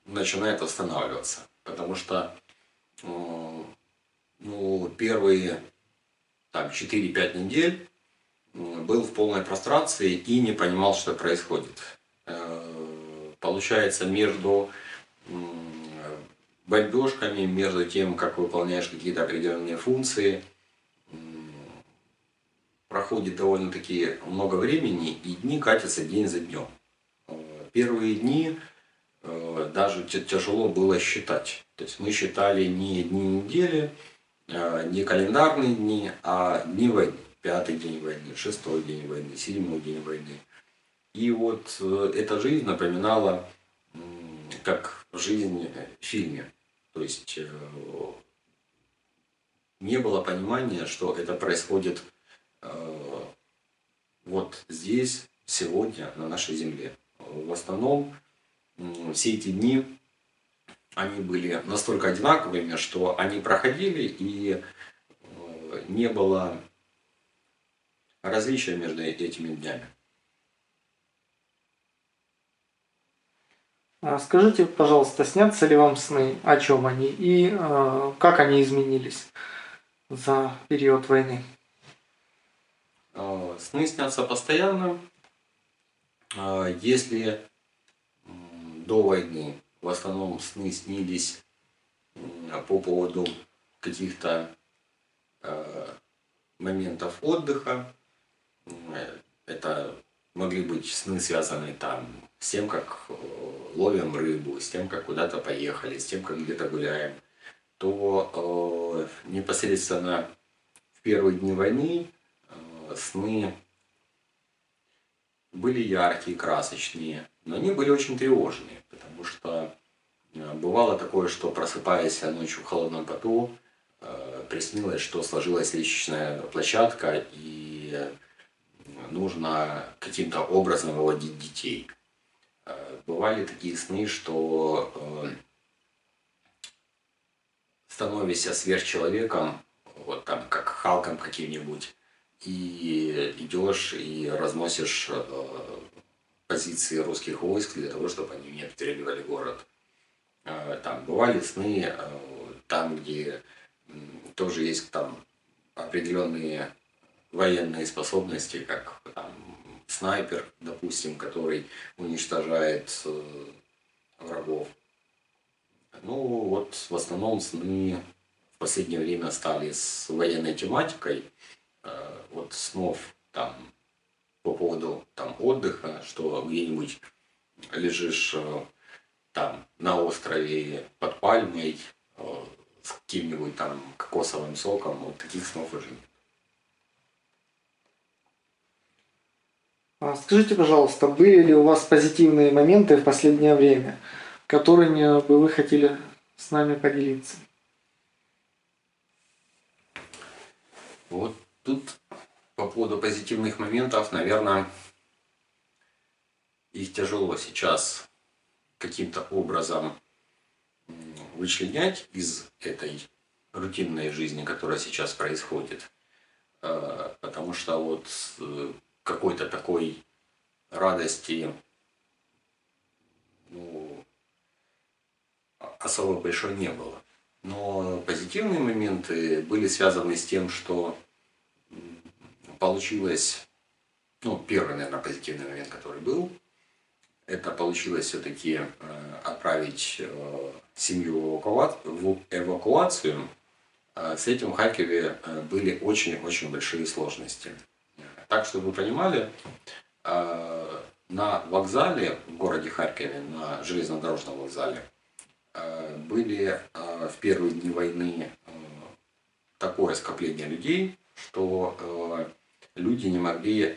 начинает восстанавливаться. Потому что первые 4-5 недель был в полной прострации и не понимал, что происходит. Получается, между бомбежками, между тем, как выполняешь какие-то определенные функции, проходит довольно-таки много времени, и дни катятся день за днем. Первые дни даже тяжело было считать. То есть мы считали не дни недели, не календарные дни, а дни войны. 5-й день войны, 6-й день войны, 7-й день войны. И вот эта жизнь напоминала как жизнь в фильме. То есть не было понимания, что это происходит вот здесь, сегодня, на нашей земле. В основном все эти дни, они были настолько одинаковыми, что они проходили, и не было различия между этими днями. Скажите, пожалуйста, снятся ли вам сны, о чем они и как они изменились за период войны? Сны снятся постоянно. Если до войны в основном сны снились по поводу каких-то моментов отдыха, это могли быть сны, связанные там с тем, как ловим рыбу, с тем, как куда-то поехали, с тем, как где-то гуляем, то непосредственно в первые дни войны сны были яркие, красочные, но они были очень тревожные, потому что бывало такое, что просыпаясь ночью в холодном поту, приснилось, что сложилась лестничная площадка и нужно каким-то образом выводить детей. Бывали такие сны, что становишься сверхчеловеком, вот там как Халком каким-нибудь, и идешь и разносишь позиции русских войск для того, чтобы они не обстреливали город. Там бывали сны, там, где тоже есть там определенные военные способности, как там снайпер, допустим, который уничтожает врагов. Ну вот в основном сны в последнее время стали с военной тематикой. Вот снов там по поводу там отдыха, что где-нибудь лежишь там на острове под пальмой с каким-нибудь там кокосовым соком, вот таких снов уже нет. Скажите, пожалуйста, были ли у вас позитивные моменты в последнее время, которыми бы вы хотели с нами поделиться? Вот тут по поводу позитивных моментов, наверное, их тяжело сейчас каким-то образом вычленять из этой рутинной жизни, которая сейчас происходит. Потому что вот какой-то такой радости особо большой не было. Но позитивные моменты были связаны с тем, что получилось, первый, наверное, позитивный момент, который был, это получилось все-таки отправить семью в эвакуацию. С этим в Харькове были очень-очень большие сложности. Так, чтобы вы понимали, на вокзале в городе Харькове, на железнодорожном вокзале, были в первые дни войны такое скопление людей, что люди не могли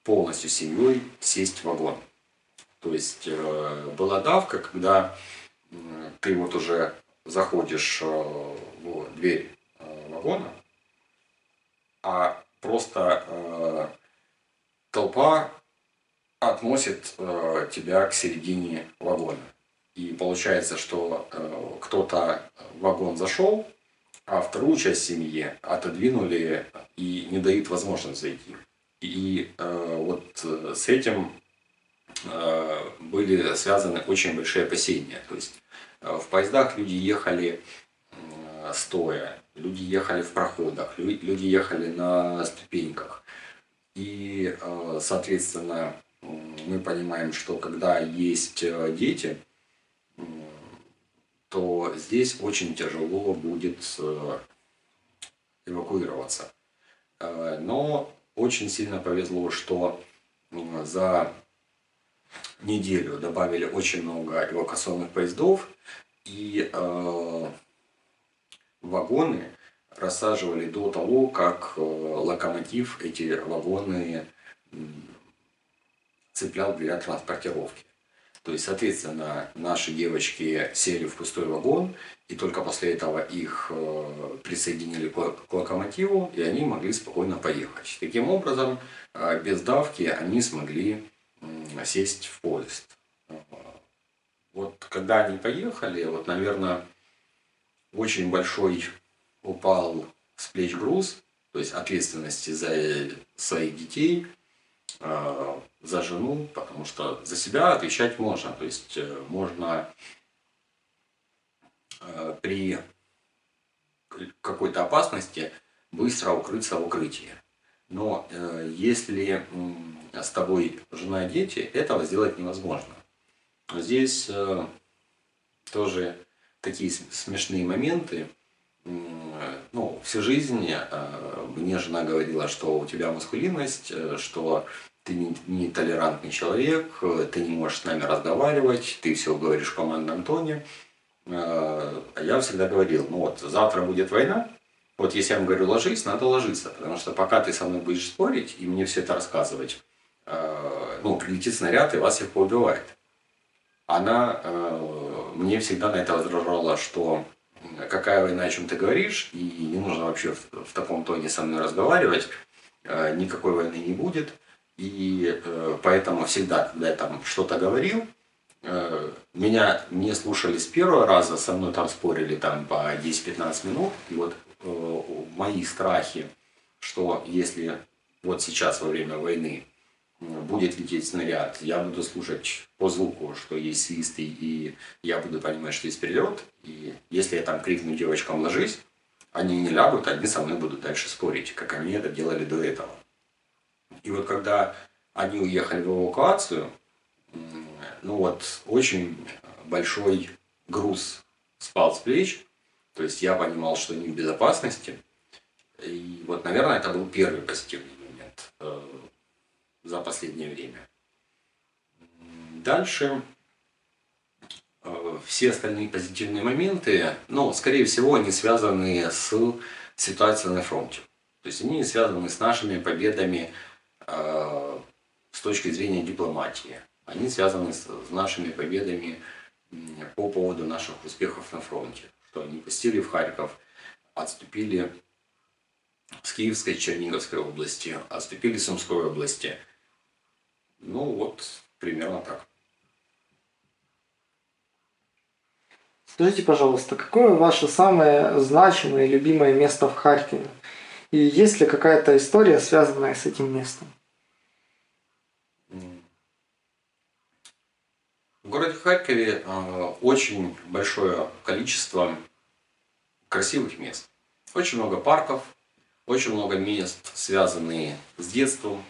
полностью семьей сесть в вагон. То есть была давка, когда ты вот уже заходишь в дверь вагона, а просто толпа относит тебя к середине вагона. И получается, что кто-то в вагон зашел, а вторую часть семьи отодвинули и не дают возможность зайти. И вот с этим были связаны очень большие опасения. То есть в поездах люди ехали стоя, люди ехали в проходах, люди ехали на ступеньках. И, соответственно, мы понимаем, что когда есть дети, то здесь очень тяжело будет эвакуироваться. Но очень сильно повезло, что за неделю добавили очень много эвакуационных поездов, и вагоны рассаживали до того, как локомотив эти вагоны цеплял для транспортировки. То есть, соответственно, наши девочки сели в пустой вагон, и только после этого их присоединили к локомотиву, и они могли спокойно поехать. Таким образом, без давки они смогли сесть в поезд. Вот когда они поехали, вот, наверное, очень большой упал с плеч груз, то есть ответственности за своих детей, за жену, потому что за себя отвечать можно. То есть можно при какой-то опасности быстро укрыться в укрытии. Но если с тобой жена и дети, этого сделать невозможно. Здесь тоже такие смешные моменты. Ну, всю жизнь мне жена говорила, что у тебя маскулинность, что ты не толерантный человек, ты не можешь с нами разговаривать, ты все говоришь в командном тоне. А я всегда говорил, ну вот, завтра будет война, вот если я вам говорю ложись, надо ложиться, потому что пока ты со мной будешь спорить и мне все это рассказывать, ну, прилетит снаряд и вас всех поубивает. Она мне всегда на это возражала, что какая война, о чем ты говоришь, и не нужно вообще в таком тоне со мной разговаривать, никакой войны не будет. И поэтому всегда, когда я там что-то говорил, меня не слушали с первого раза, со мной там спорили там по 10-15 минут. И вот мои страхи, что если вот сейчас во время войны будет лететь снаряд, я буду слушать по звуку, что есть свист, и я буду понимать, что есть перелет. И если я там крикну девочкам ложись, они не лягут, они со мной будут дальше спорить, как они это делали до этого. И вот когда они уехали в эвакуацию, ну вот очень большой груз спал с плеч, то есть я понимал, что они в безопасности. И вот, наверное, это был первый позитивный момент за последнее время. Дальше все остальные позитивные моменты, ну, скорее всего, они связаны с ситуацией на фронте. То есть они связаны с нашими победами с точки зрения дипломатии. Они связаны с нашими победами по поводу наших успехов на фронте. Что они пустили в Харьков, отступили с Киевской, Черниговской области, отступили с Сумской области. Ну вот, примерно так. Скажите, пожалуйста, какое ваше самое значимое и любимое место в Харькове? И есть ли какая-то история, связанная с этим местом? В городе Харькове очень большое количество красивых мест. Очень много парков, очень много мест, связанные с детством.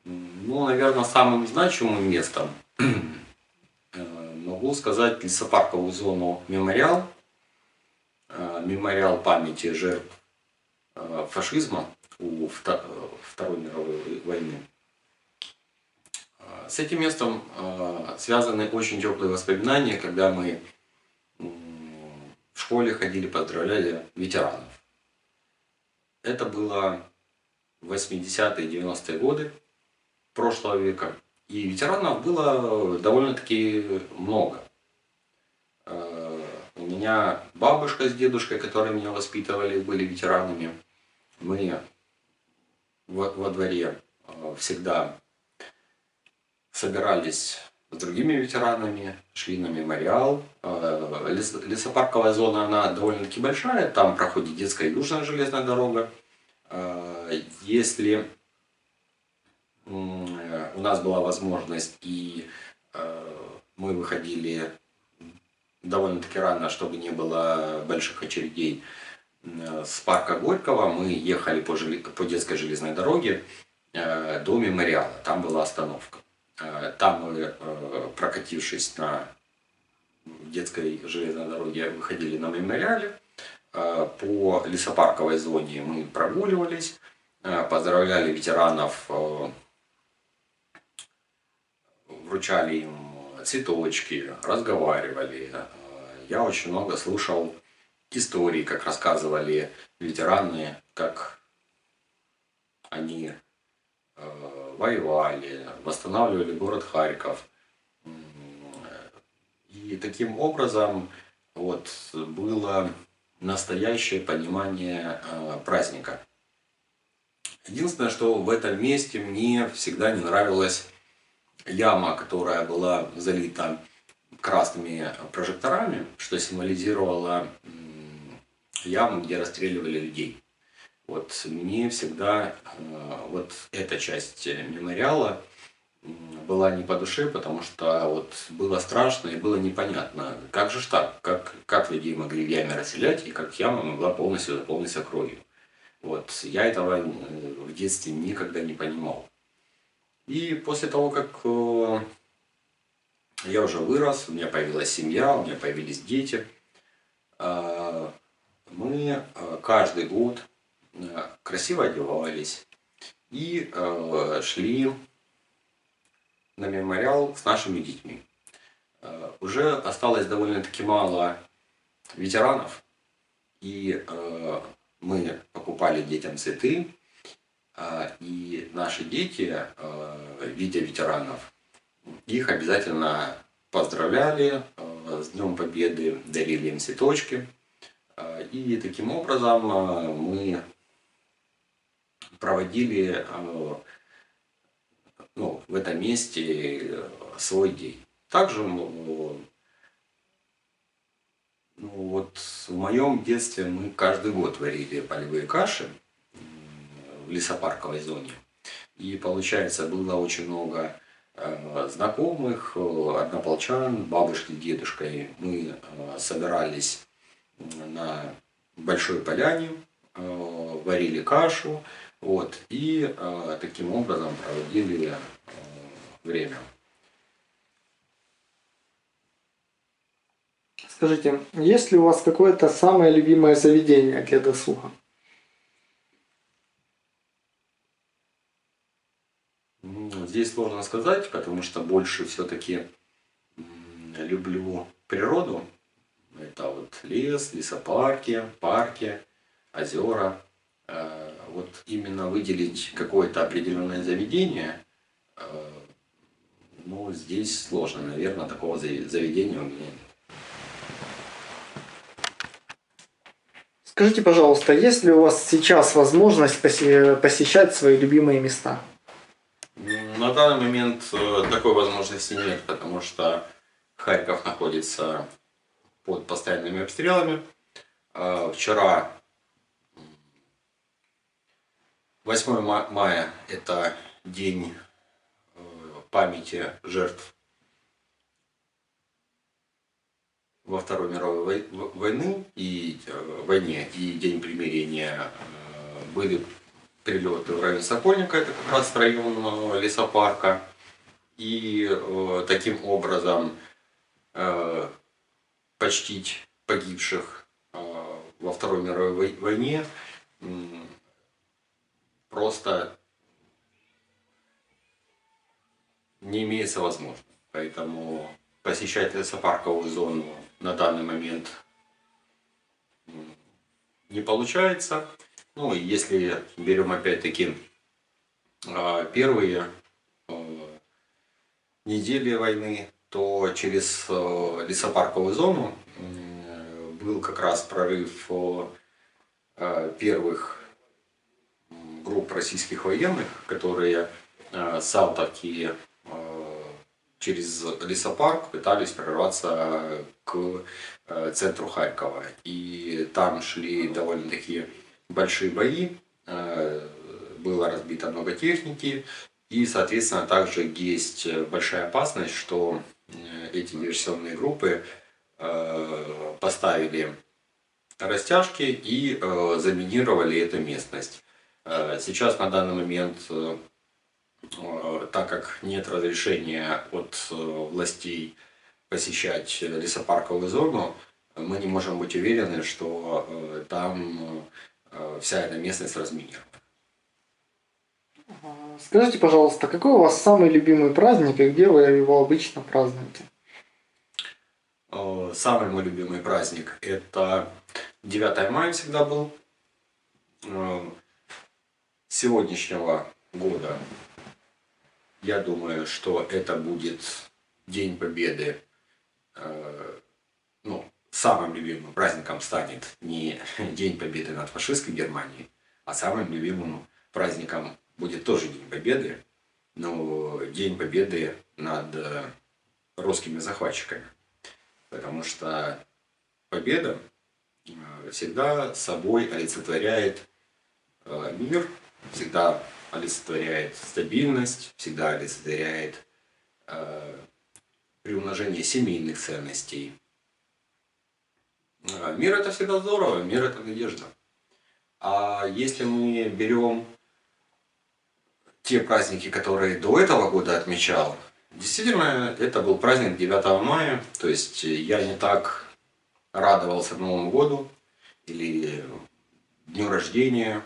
Ну, наверное, самым значимым местом могу сказать лесопарковую зону «Мемориал». Мемориал памяти жертв фашизма у Второй мировой войны. С этим местом связаны очень теплые воспоминания, когда мы в школе ходили, поздравляли ветеранов. Это было 80-е, 90-е годы прошлого века. И ветеранов было довольно-таки много. У меня бабушка с дедушкой, которые меня воспитывали, были ветеранами. Мы во дворе всегда собирались с другими ветеранами, шли на мемориал. Лесопарковая зона, она довольно-таки большая, там проходит детская и южная железная дорога. Если у нас была возможность, и мы выходили довольно-таки рано, чтобы не было больших очередей, с парка Горького мы ехали по детской железной дороге до мемориала, там была остановка. Там мы, прокатившись на детской железной дороге, выходили на мемориале. По лесопарковой зоне мы прогуливались, поздравляли ветеранов, вручали им цветочки, разговаривали. Я очень много слушал истории, как рассказывали ветераны, как они воевали, восстанавливали город Харьков. И таким образом вот было настоящее понимание праздника. Единственное, что в этом месте мне всегда не нравилась яма, которая была залита красными прожекторами, что символизировало яму, где расстреливали людей. Вот мне всегда вот эта часть мемориала была не по душе, потому что вот было страшно и было непонятно, как же ж так, как людей могли в яме расселять, и как яма могла полностью заполниться кровью. Вот, я этого в детстве никогда не понимал. И после того, как я уже вырос, у меня появилась семья, у меня появились дети, мы каждый год красиво одевались и шли на мемориал с нашими детьми. Уже осталось довольно-таки мало ветеранов, и мы покупали детям цветы, и наши дети, видя ветеранов, их обязательно поздравляли с Днем Победы, дарили им цветочки. И таким образом мы проводили в этом месте свой день. Также вот в моем детстве мы каждый год варили полевые каши в лесопарковой зоне. И получается, было очень много знакомых, однополчан, бабушки с дедушкой. Мы собирались на большой поляне, варили кашу, вот, и таким образом проводили время. Скажите, есть ли у вас какое-то самое любимое заведение для досуга? Здесь сложно сказать, потому что больше все-таки люблю природу. Это вот лес, лесопарки, парки, озера. Вот именно выделить какое-то определенное заведение, здесь сложно, наверное, такого заведения у меня нет. Скажите, пожалуйста, есть ли у вас сейчас возможность посещать свои любимые места? На данный момент такой возможности нет, потому что Харьков находится под постоянными обстрелами. Вчера, 8 мая, это день памяти жертв во Второй мировой войне и день примирения. Были прилеты в район Сокольника, это как раз район лесопарка. И таким образом почтить погибших во Второй мировой войне просто не имеется возможности. Поэтому посещать лесопарковую зону на данный момент не получается. Ну, если берем опять-таки первые недели войны, то через лесопарковую зону был как раз прорыв первых групп российских военных, которые с Алтовки через лесопарк пытались прорваться к центру Харькова. И там шли довольно-таки большие бои, было разбито много техники, и, соответственно, также есть большая опасность, что эти диверсионные группы поставили растяжки и заминировали эту местность. Сейчас на данный момент, так как нет разрешения от властей посещать лесопарковую зону, мы не можем быть уверены, что там вся эта местность разминирована. Скажите, пожалуйста, какой у вас самый любимый праздник и где вы его обычно празднуете? Самый мой любимый праздник – это 9 мая всегда был. С сегодняшнего года я думаю, что это будет День Победы. Ну, самым любимым праздником станет не День Победы над фашистской Германией, а самым любимым праздником будет тоже День Победы, но День Победы над русскими захватчиками. Потому что победа всегда собой олицетворяет мир, всегда олицетворяет стабильность, всегда олицетворяет приумножение семейных ценностей. Мир это всегда здорово, мир это надежда. А если мы берем те праздники, которые до этого года отмечал, действительно, это был праздник 9 мая, то есть я не так радовался Новому году или дню рождения.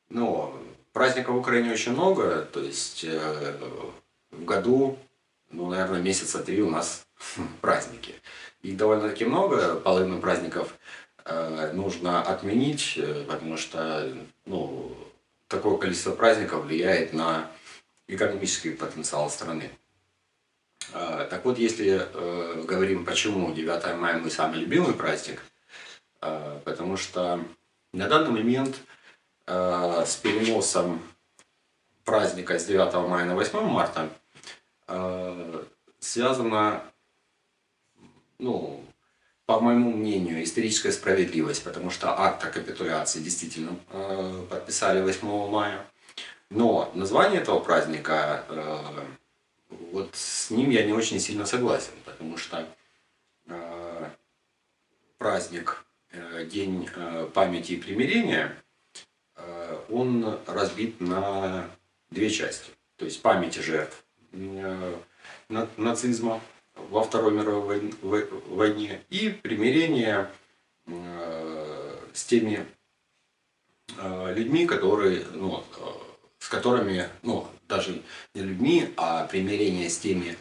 Но праздников в Украине очень много, то есть в году, ну, наверное, месяца 3 у нас праздники. Их довольно-таки много, половину праздников нужно отменить, потому что, ну, такое количество праздников влияет на экономический потенциал страны. Так вот, если говорим, почему 9 мая мой самый любимый праздник, потому что на данный момент с переносом праздника с 9 мая на 8 марта связана, ну, по моему мнению, историческая справедливость, потому что акт о капитуляции действительно подписали 8 мая. Но название этого праздника, вот с ним я не очень сильно согласен, потому что праздник, День памяти и примирения, он разбит на две части. То есть память жертв нацизма во Второй мировой войне и примирение с теми людьми, которые, ну, с которыми, ну, даже не людьми, а примирение с теми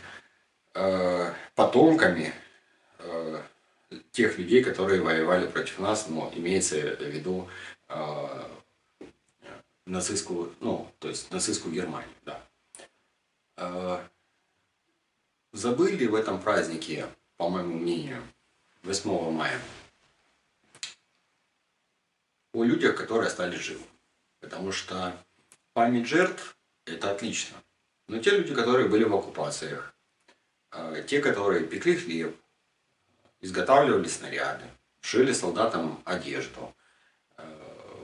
потомками тех людей, которые воевали против нас, но имеется в виду нацистскую, ну, то есть нацистскую Германию, да. Забыли в этом празднике, по моему мнению, 8 мая о людях, которые остались живы. Потому что память жертв – это отлично. Но те люди, которые были в оккупациях, те, которые пекли хлеб, изготавливали снаряды, шили солдатам одежду,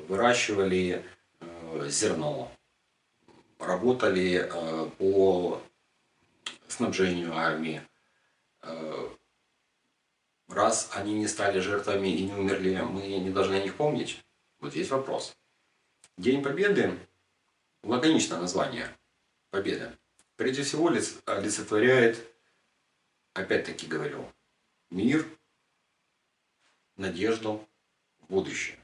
выращивали зерно, работали по снабжению армии. Раз они не стали жертвами и не умерли, мы не должны о них помнить. Вот есть вопрос. День Победы, лаконичное название, Победа, прежде всего олицетворяет, опять-таки говорю, мир, надежду, будущее.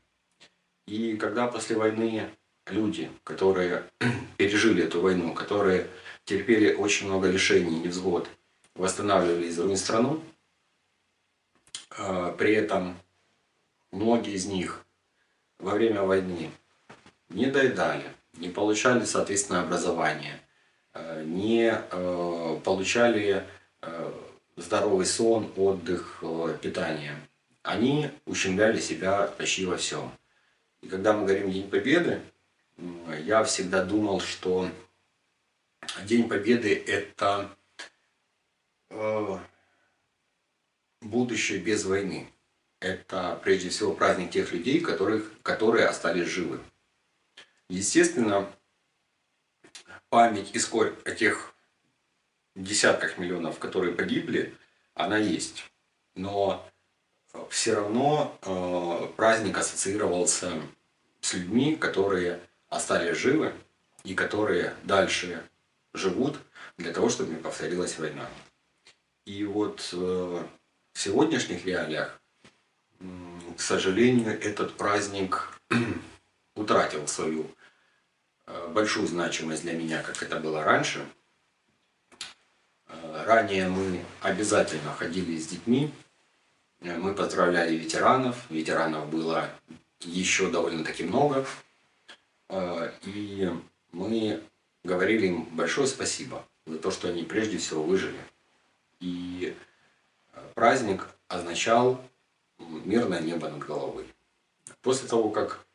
И когда после войны люди, которые пережили эту войну, которые терпели очень много лишений и невзгод, восстанавливали из руин страну, при этом многие из них во время войны не доедали, не получали, соответственно, образование, не получали здоровый сон, отдых, питание. Они ущемляли себя почти во всем. И когда мы говорим День Победы, я всегда думал, что День Победы – это будущее без войны. Это прежде всего праздник тех людей, которые остались живы. Естественно, память и скорбь о тех десятках миллионов, которые погибли, она есть. Но все равно праздник ассоциировался с людьми, которые остались живы и которые дальше живут для того, чтобы не повторилась война. И вот в сегодняшних реалиях, к сожалению, этот праздник утратил свою большую значимость для меня, как это было раньше. Ранее мы обязательно ходили с детьми Мы поздравляли ветеранов. Ветеранов было еще довольно-таки много. И мы говорили им большое спасибо за то, что они прежде всего выжили. И праздник означал мирное небо над головой. После того, как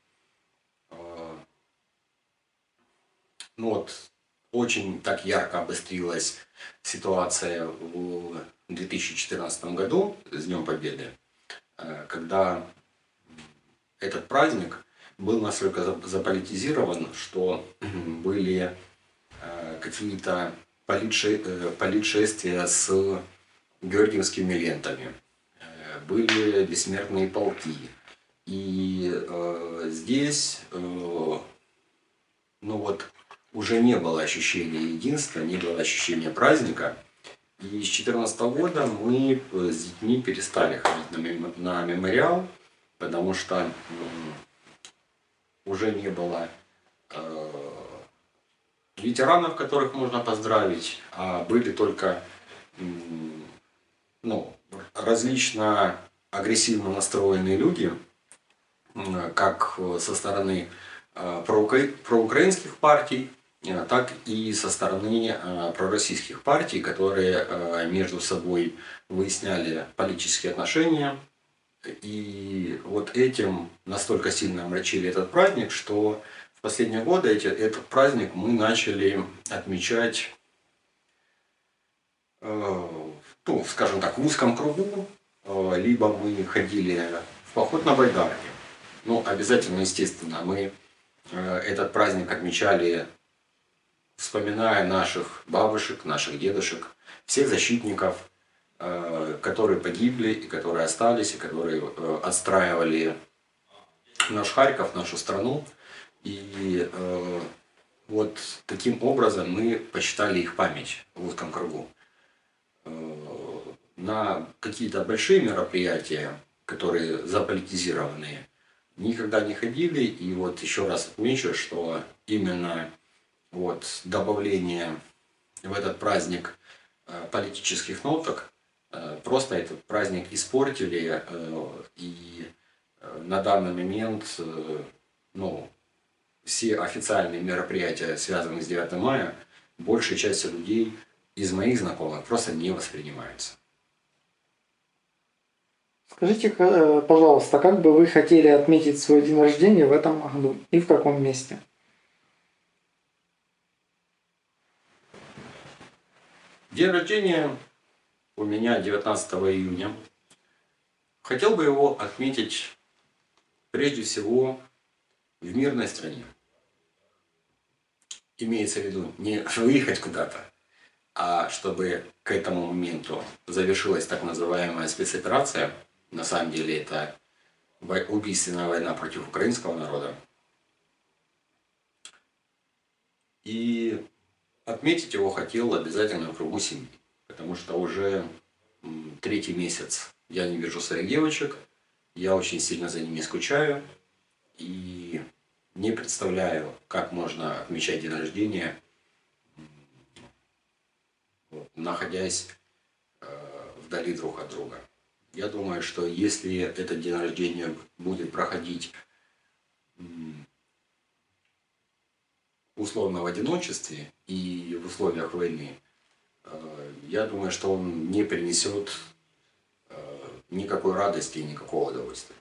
очень так ярко обострилась ситуация в 2014 году с Днем Победы, когда этот праздник был настолько заполитизирован, что были какие-то политшествия с георгиевскими лентами, были бессмертные полки. И здесь уже не было ощущения единства, не было ощущения праздника. И с 2014 года мы с детьми перестали ходить на мемориал, потому что уже не было ветеранов, которых можно поздравить, а были только различно агрессивно настроенные люди, как со стороны проукраинских партий, так и со стороны пророссийских партий, которые между собой выясняли политические отношения. И вот этим настолько сильно омрачили этот праздник, что в последние годы этот праздник мы начали отмечать, скажем так, в узком кругу. Либо мы ходили в поход на байдарке. Обязательно, естественно, мы этот праздник отмечали, вспоминая наших бабушек, наших дедушек, всех защитников, которые погибли и которые остались, и которые отстраивали наш Харьков, нашу страну. И вот таким образом мы почитали их память в узком кругу. На какие-то большие мероприятия, которые заполитизированные, никогда не ходили. И вот еще раз отмечу, что именно добавление в этот праздник политических ноток просто этот праздник испортили. И на данный момент все официальные мероприятия, связанные с 9 мая, большей частью людей из моих знакомых просто не воспринимаются. Скажите, пожалуйста, как бы вы хотели отметить свой день рождения в этом году и в каком месте? День рождения у меня 19 июня. Хотел бы его отметить прежде всего в мирной стране. Имеется в виду не выехать куда-то, а чтобы к этому моменту завершилась так называемая спецоперация. На самом деле это убийственная война против украинского народа. И отметить его хотел обязательно в кругу семьи. Потому что уже 3-й месяц я не вижу своих девочек. Я очень сильно за ними скучаю. И не представляю, как можно отмечать день рождения, находясь вдали друг от друга. Я думаю, что если этот день рождения будет проходить условно в одиночестве и в условиях войны, я думаю, что он не принесет никакой радости и никакого удовольствия.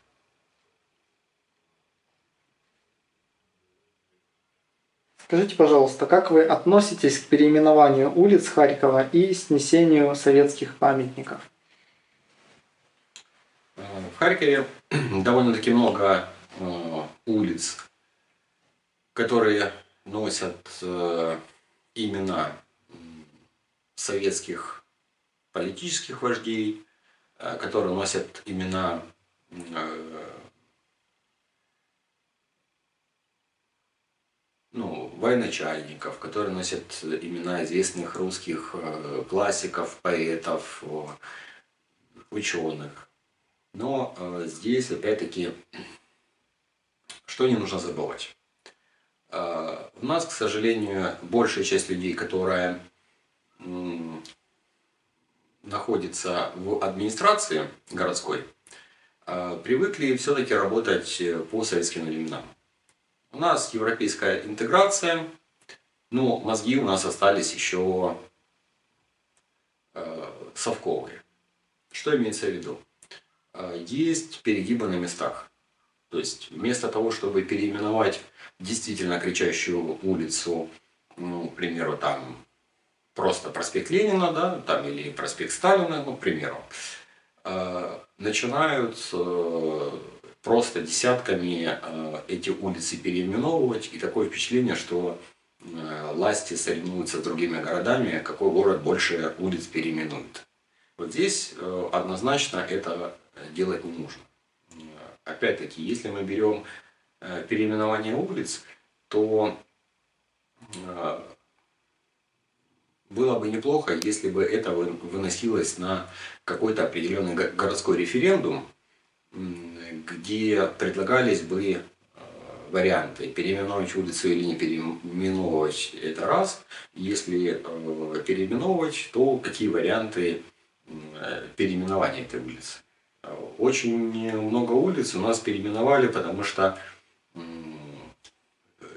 Скажите, пожалуйста, как вы относитесь к переименованию улиц Харькова и снесению советских памятников? В Харькове довольно-таки много улиц, которые носят имена советских политических вождей, которые носят имена военачальников, которые носят имена известных русских классиков, поэтов, ученых. Но здесь, опять-таки, что не нужно забывать. У нас, к сожалению, большая часть людей, которая находится в администрации городской, привыкли все-таки работать по советским временам. У нас европейская интеграция, но мозги у нас остались еще совковые. Что имеется в виду? Есть перегибы на местах. То есть вместо того, чтобы переименовать действительно кричащую улицу, ну, к примеру, там просто проспект Ленина, да, там, или проспект Сталина, ну, к примеру, начинают просто десятками эти улицы переименовывать. И такое впечатление, что власти соревнуются с другими городами, какой город больше улиц переименует. Вот здесь однозначно это делать не нужно. Опять-таки, если мы берем переименование улиц, то было бы неплохо, если бы это выносилось на какой-то определенный городской референдум, где предлагались бы варианты: переименовать улицу или не переименовывать — это раз. Если переименовывать, то какие варианты переименования этой улицы. Очень много улиц у нас переименовали, потому что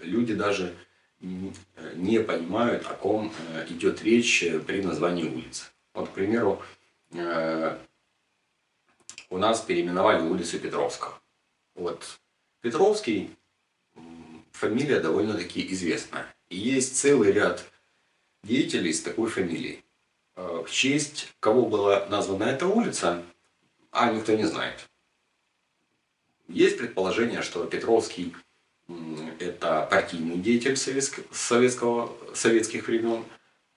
люди даже не понимают, о ком идет речь при названии улицы. Вот, к примеру, у нас переименовали улицу Петровского. Вот Петровский — фамилия довольно-таки известная. И есть целый ряд деятелей с такой фамилией. В честь кого была названа эта улица, никто не знает. Есть предположение, что Петровский — это партийный деятель советских времен.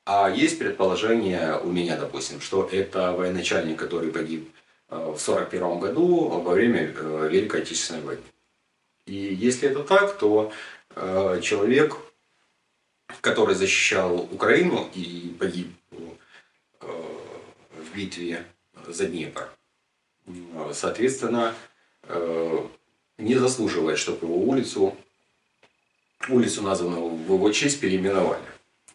А есть предположение у меня, допустим, что это военачальник, который погиб в 1941 году во время Великой Отечественной войны. И если это так, то человек, который защищал Украину и погиб в битве за Днепр, соответственно, не заслуживает, чтобы его улицу, названную в его честь, переименовали.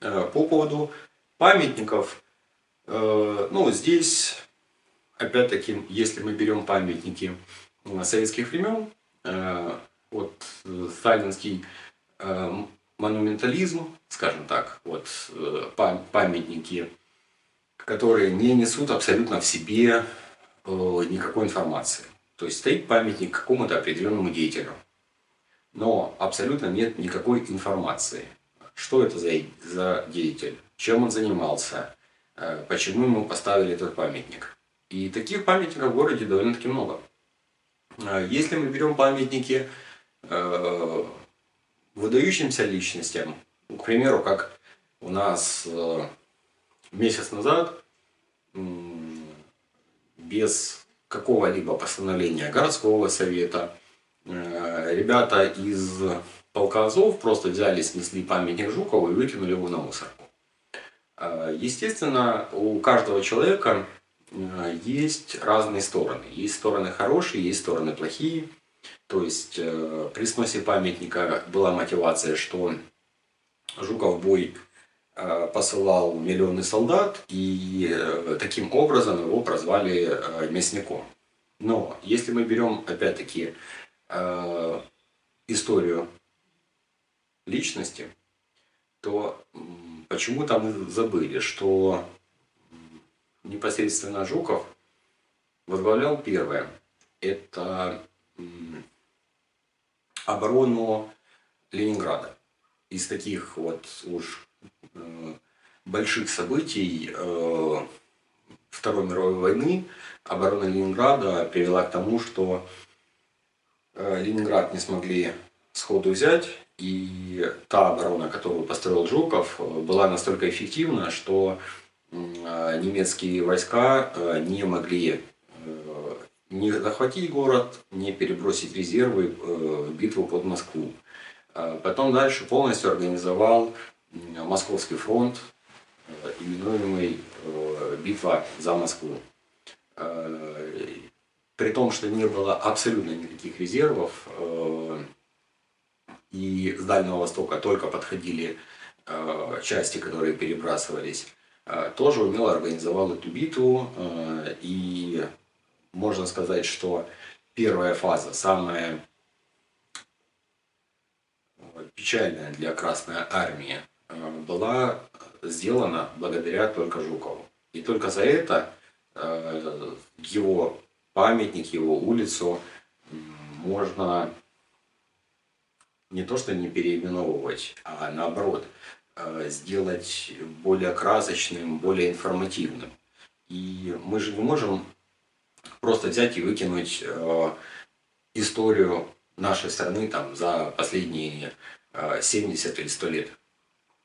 По поводу памятников, ну, здесь, опять-таки, если мы берем памятники советских времен, вот сталинский монументализм, скажем так, вот памятники, которые не несут абсолютно в себе никакой информации. То есть стоит памятник какому-то определенному деятелю, но абсолютно нет никакой информации. Что это за деятель, чем он занимался, почему ему поставили этот памятник. И таких памятников в городе довольно-таки много. Если мы берем памятники выдающимся личностям, к примеру, как у нас месяц назад, без какого-либо постановления городского совета, ребята из полка Азов просто взяли, снесли памятник Жукову и выкинули его на мусорку. Естественно, у каждого человека есть разные стороны. Есть стороны хорошие, есть стороны плохие. То есть при сносе памятника была мотивация, что Жуков в бой посылал миллионы солдат, и таким образом его прозвали мясником. Но если мы берем, опять-таки, историю личности, то почему-то мы забыли, что непосредственно Жуков возглавлял первое. Это оборону Ленинграда. Из таких вот уж больших событий Второй мировой войны оборона Ленинграда привела к тому, что Ленинград не смогли сходу взять, и та оборона, которую построил Жуков, была настолько эффективна, что немецкие войска не могли не захватить город, не перебросить резервы в битву под Москву. Потом дальше полностью организовал Московский фронт, именуемый «Битва за Москву». При том, что не было абсолютно никаких резервов, и с Дальнего Востока только подходили части, которые перебрасывались тоже умело организовал эту битву. И можно сказать, что первая фаза, самая печальная для Красной Армии, была сделана благодаря только Жукову. И только за это его памятник, его улицу можно не то что не переименовывать, а наоборот сделать более красочным, более информативным. И мы же не можем просто взять и выкинуть историю нашей страны там, за последние 70 или 100 лет.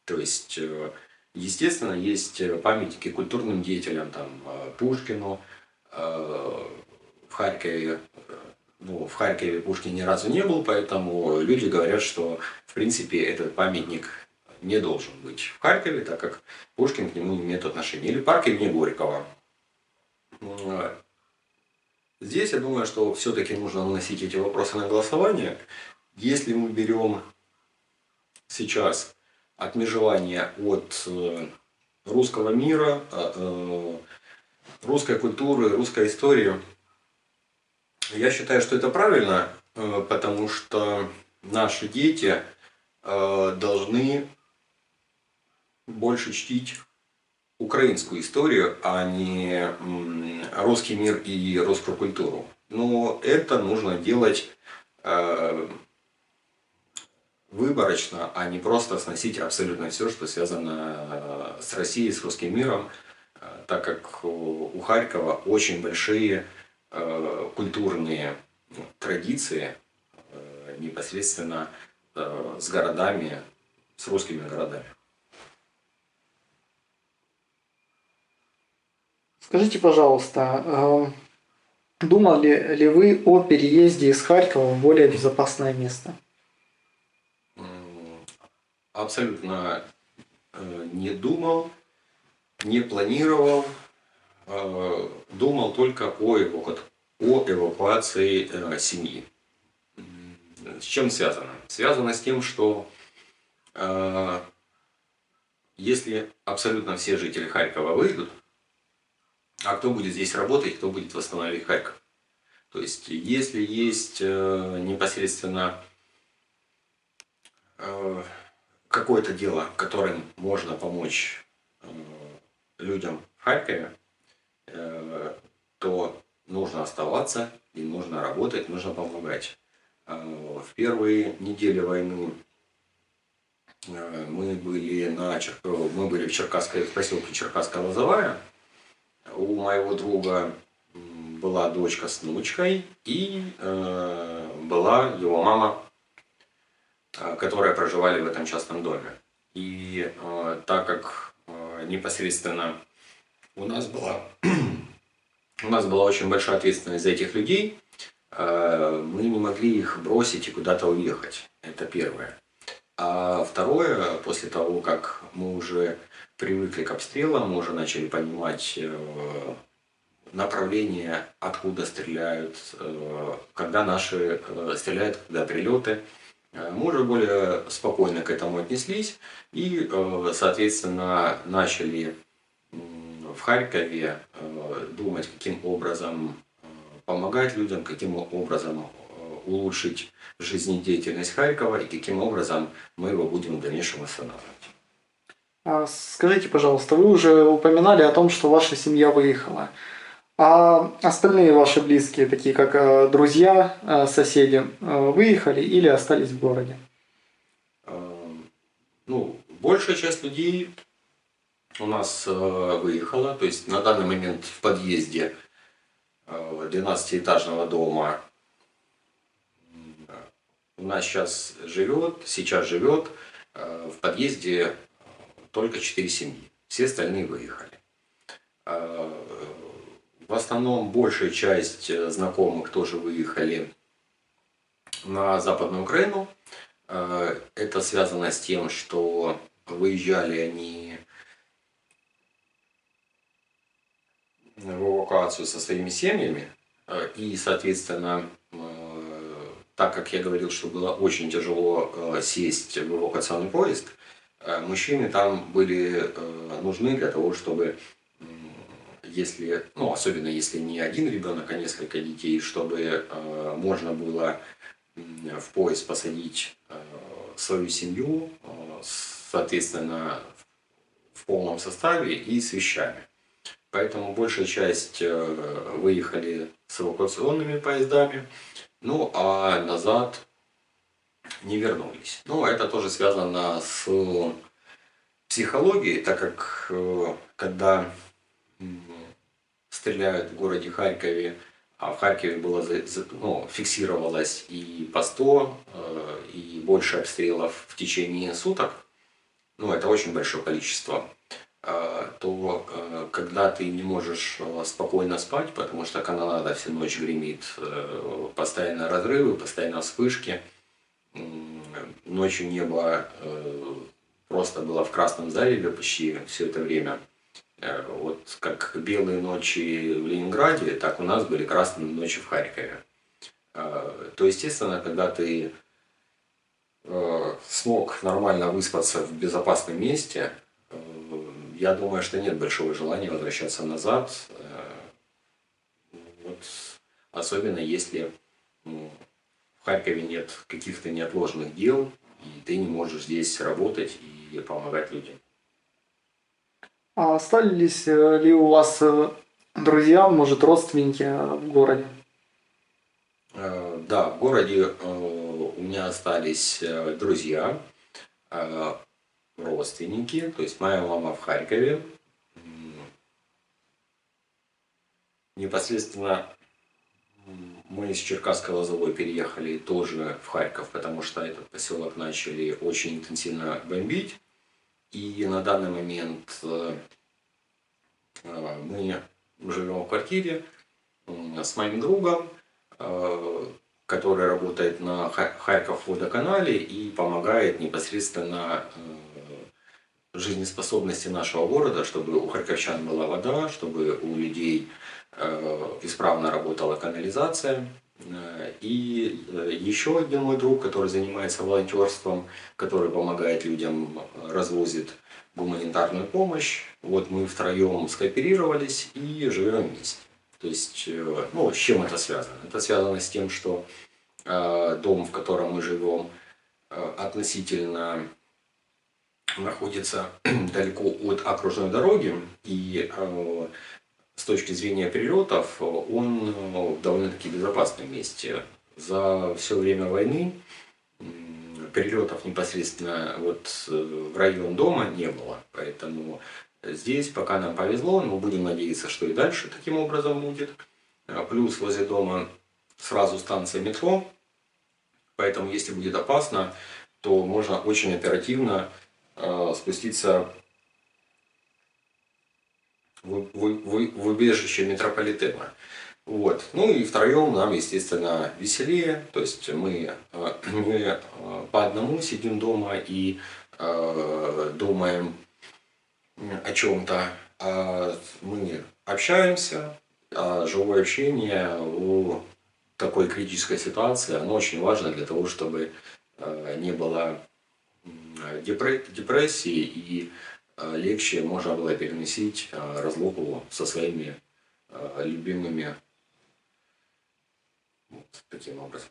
То есть, естественно, есть памятники культурным деятелям, там, Пушкину, в Харькове. Ну, в Харькове Пушкин ни разу не был, поэтому люди говорят, что, в принципе, этот памятник не должен быть в Харькове, так как Пушкин к нему не имеет отношения. Или парк имени Горького. Здесь я думаю, что все-таки нужно выносить эти вопросы на голосование. Если мы берем сейчас отмежевание от русского мира, русской культуры, русской истории, я считаю, что это правильно, потому что наши дети должны больше чтить украинскую историю, а не русский мир и русскую культуру. Но это нужно делать выборочно, а не просто сносить абсолютно все, что связано с Россией, с русским миром, так как у Харькова очень большие культурные традиции непосредственно с городами, с русскими городами. Скажите, пожалуйста, думали ли вы о переезде из Харькова в более безопасное место? Абсолютно не думал, не планировал, думал только о эвакуации семьи. С чем связано? Связано с тем, что если абсолютно все жители Харькова выйдут, а кто будет здесь работать, кто будет восстанавливать Харьков? То есть, если есть непосредственно какое-то дело, которым можно помочь людям в Харькове, то нужно оставаться, и нужно работать, нужно помогать. В первые недели войны мы были в Черкасской, в поселке Черкасская-Лозовая. У моего друга была дочка с внучкой, и была его мама, которые проживали в этом частном доме. И так как непосредственно у нас была очень большая ответственность за этих людей, мы не могли их бросить и куда-то уехать. Это первое. А второе, после того, как мы уже привыкли к обстрелам, мы уже начали понимать направление, откуда стреляют, когда наши стреляют, когда прилеты, мы уже более спокойно к этому отнеслись и, соответственно, начали в Харькове думать, каким образом помогать людям, каким образом улучшить жизнедеятельность Харькова и каким образом мы его будем в дальнейшем восстанавливать. Скажите, пожалуйста, вы уже упоминали о том, что ваша семья выехала. А остальные ваши близкие, такие как друзья, соседи, выехали или остались в городе? Ну, большая часть людей у нас выехала. То есть на данный момент в подъезде 12-этажного дома у нас сейчас живет в подъезде только 4 семьи. Все остальные выехали. В основном большая часть знакомых тоже выехали на Западную Украину. Это связано с тем, что выезжали они в эвакуацию со своими семьями. И, соответственно, так как я говорил, что было очень тяжело сесть в эвакуационный поезд, Мужчины там были нужны для того, чтобы, если, ну, особенно если не один ребенок, а несколько детей, чтобы можно было в поезд посадить свою семью, соответственно, в полном составе и с вещами. Поэтому большая часть выехали с эвакуационными поездами, ну а назад не вернулись. Ну, это тоже связано с психологией, так как когда стреляют в городе Харькове, а в Харькове было, ну, фиксировалось и по 100, и больше обстрелов в течение суток, ну, это очень большое количество, то когда ты не можешь спокойно спать, потому что канонада всю ночь гремит, постоянно разрывы, постоянно вспышки, ночью небо просто было в красном заливе почти все это время. Вот как белые ночи в Ленинграде, так у нас были красные ночи в Харькове. То, естественно, когда ты смог нормально выспаться в безопасном месте, я думаю, что нет большого желания возвращаться назад. Вот, особенно если в Харькове нет каких-то неотложных дел, и ты не можешь здесь работать и помогать людям. А остались ли у вас друзья, может, родственники в городе? Да, в городе у меня остались друзья, родственники, то есть моя мама в Харькове. Непосредственно мы из Черкасска-Лозовой переехали тоже в Харьков, потому что этот поселок начали очень интенсивно бомбить. И на данный момент мы живем в квартире с моим другом, который работает на Харьков водоканале и помогает непосредственно жизнеспособности нашего города, чтобы у харьковчан была вода, чтобы у людей исправно работала канализация. И еще один мой друг, который занимается волонтерством, который помогает людям, развозит гуманитарную помощь. Вот мы втроем скооперировались и живем вместе. То есть, ну, с чем это связано? Это связано с тем, что дом, в котором мы живем, относительно находится далеко от окружной дороги, и с точки зрения перелетов он в довольно-таки безопасном месте. За все время войны перелетов непосредственно вот в район дома не было, поэтому здесь пока нам повезло, но будем надеяться, что и дальше таким образом будет. Плюс возле дома сразу станция метро, поэтому если будет опасно, то можно очень оперативно спуститься в убежище метрополитена. Вот. Ну и втроем нам, естественно, веселее. То есть мы не по одному сидим дома и думаем о чем-то, а мы общаемся. А живое общение в такой критической ситуации, оно очень важно для того, чтобы не было депрессии и легче можно было переносить разлуку со своими любимыми вот таким образом.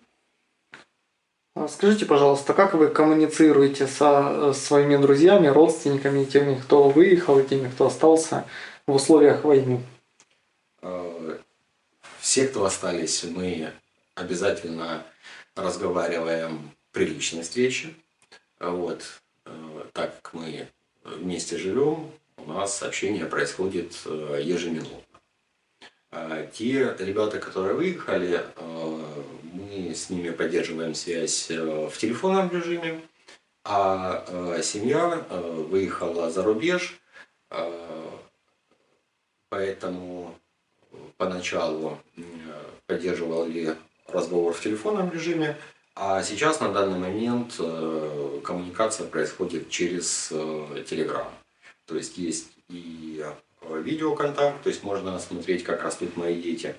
Скажите, пожалуйста, как вы коммуницируете со своими друзьями, родственниками, теми, кто выехал, и теми, кто остался в условиях войны? Все, кто остались, мы обязательно разговариваем при личной встрече. Вот. Так как мы вместе живем, у нас общение происходит ежеминутно. Те ребята, которые выехали, мы с ними поддерживаем связь в телефонном режиме, а семья выехала за рубеж, поэтому поначалу поддерживали разговор в телефонном режиме, а сейчас на данный момент коммуникация происходит через Telegram. То есть и видеоконтакт, то есть можно смотреть, как растут мои дети.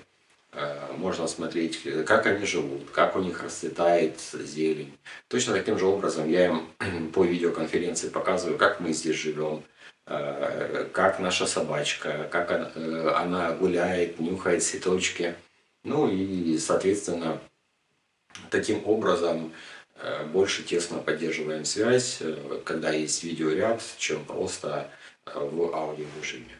можно смотреть, как они живут, как у них расцветает зелень. Точно таким же образом я им по видеоконференции показываю, как мы здесь живем, как наша собачка, как она гуляет, нюхает цветочки. Ну и, соответственно, таким образом больше тесно поддерживаем связь, когда есть видеоряд, чем просто в аудиорежиме.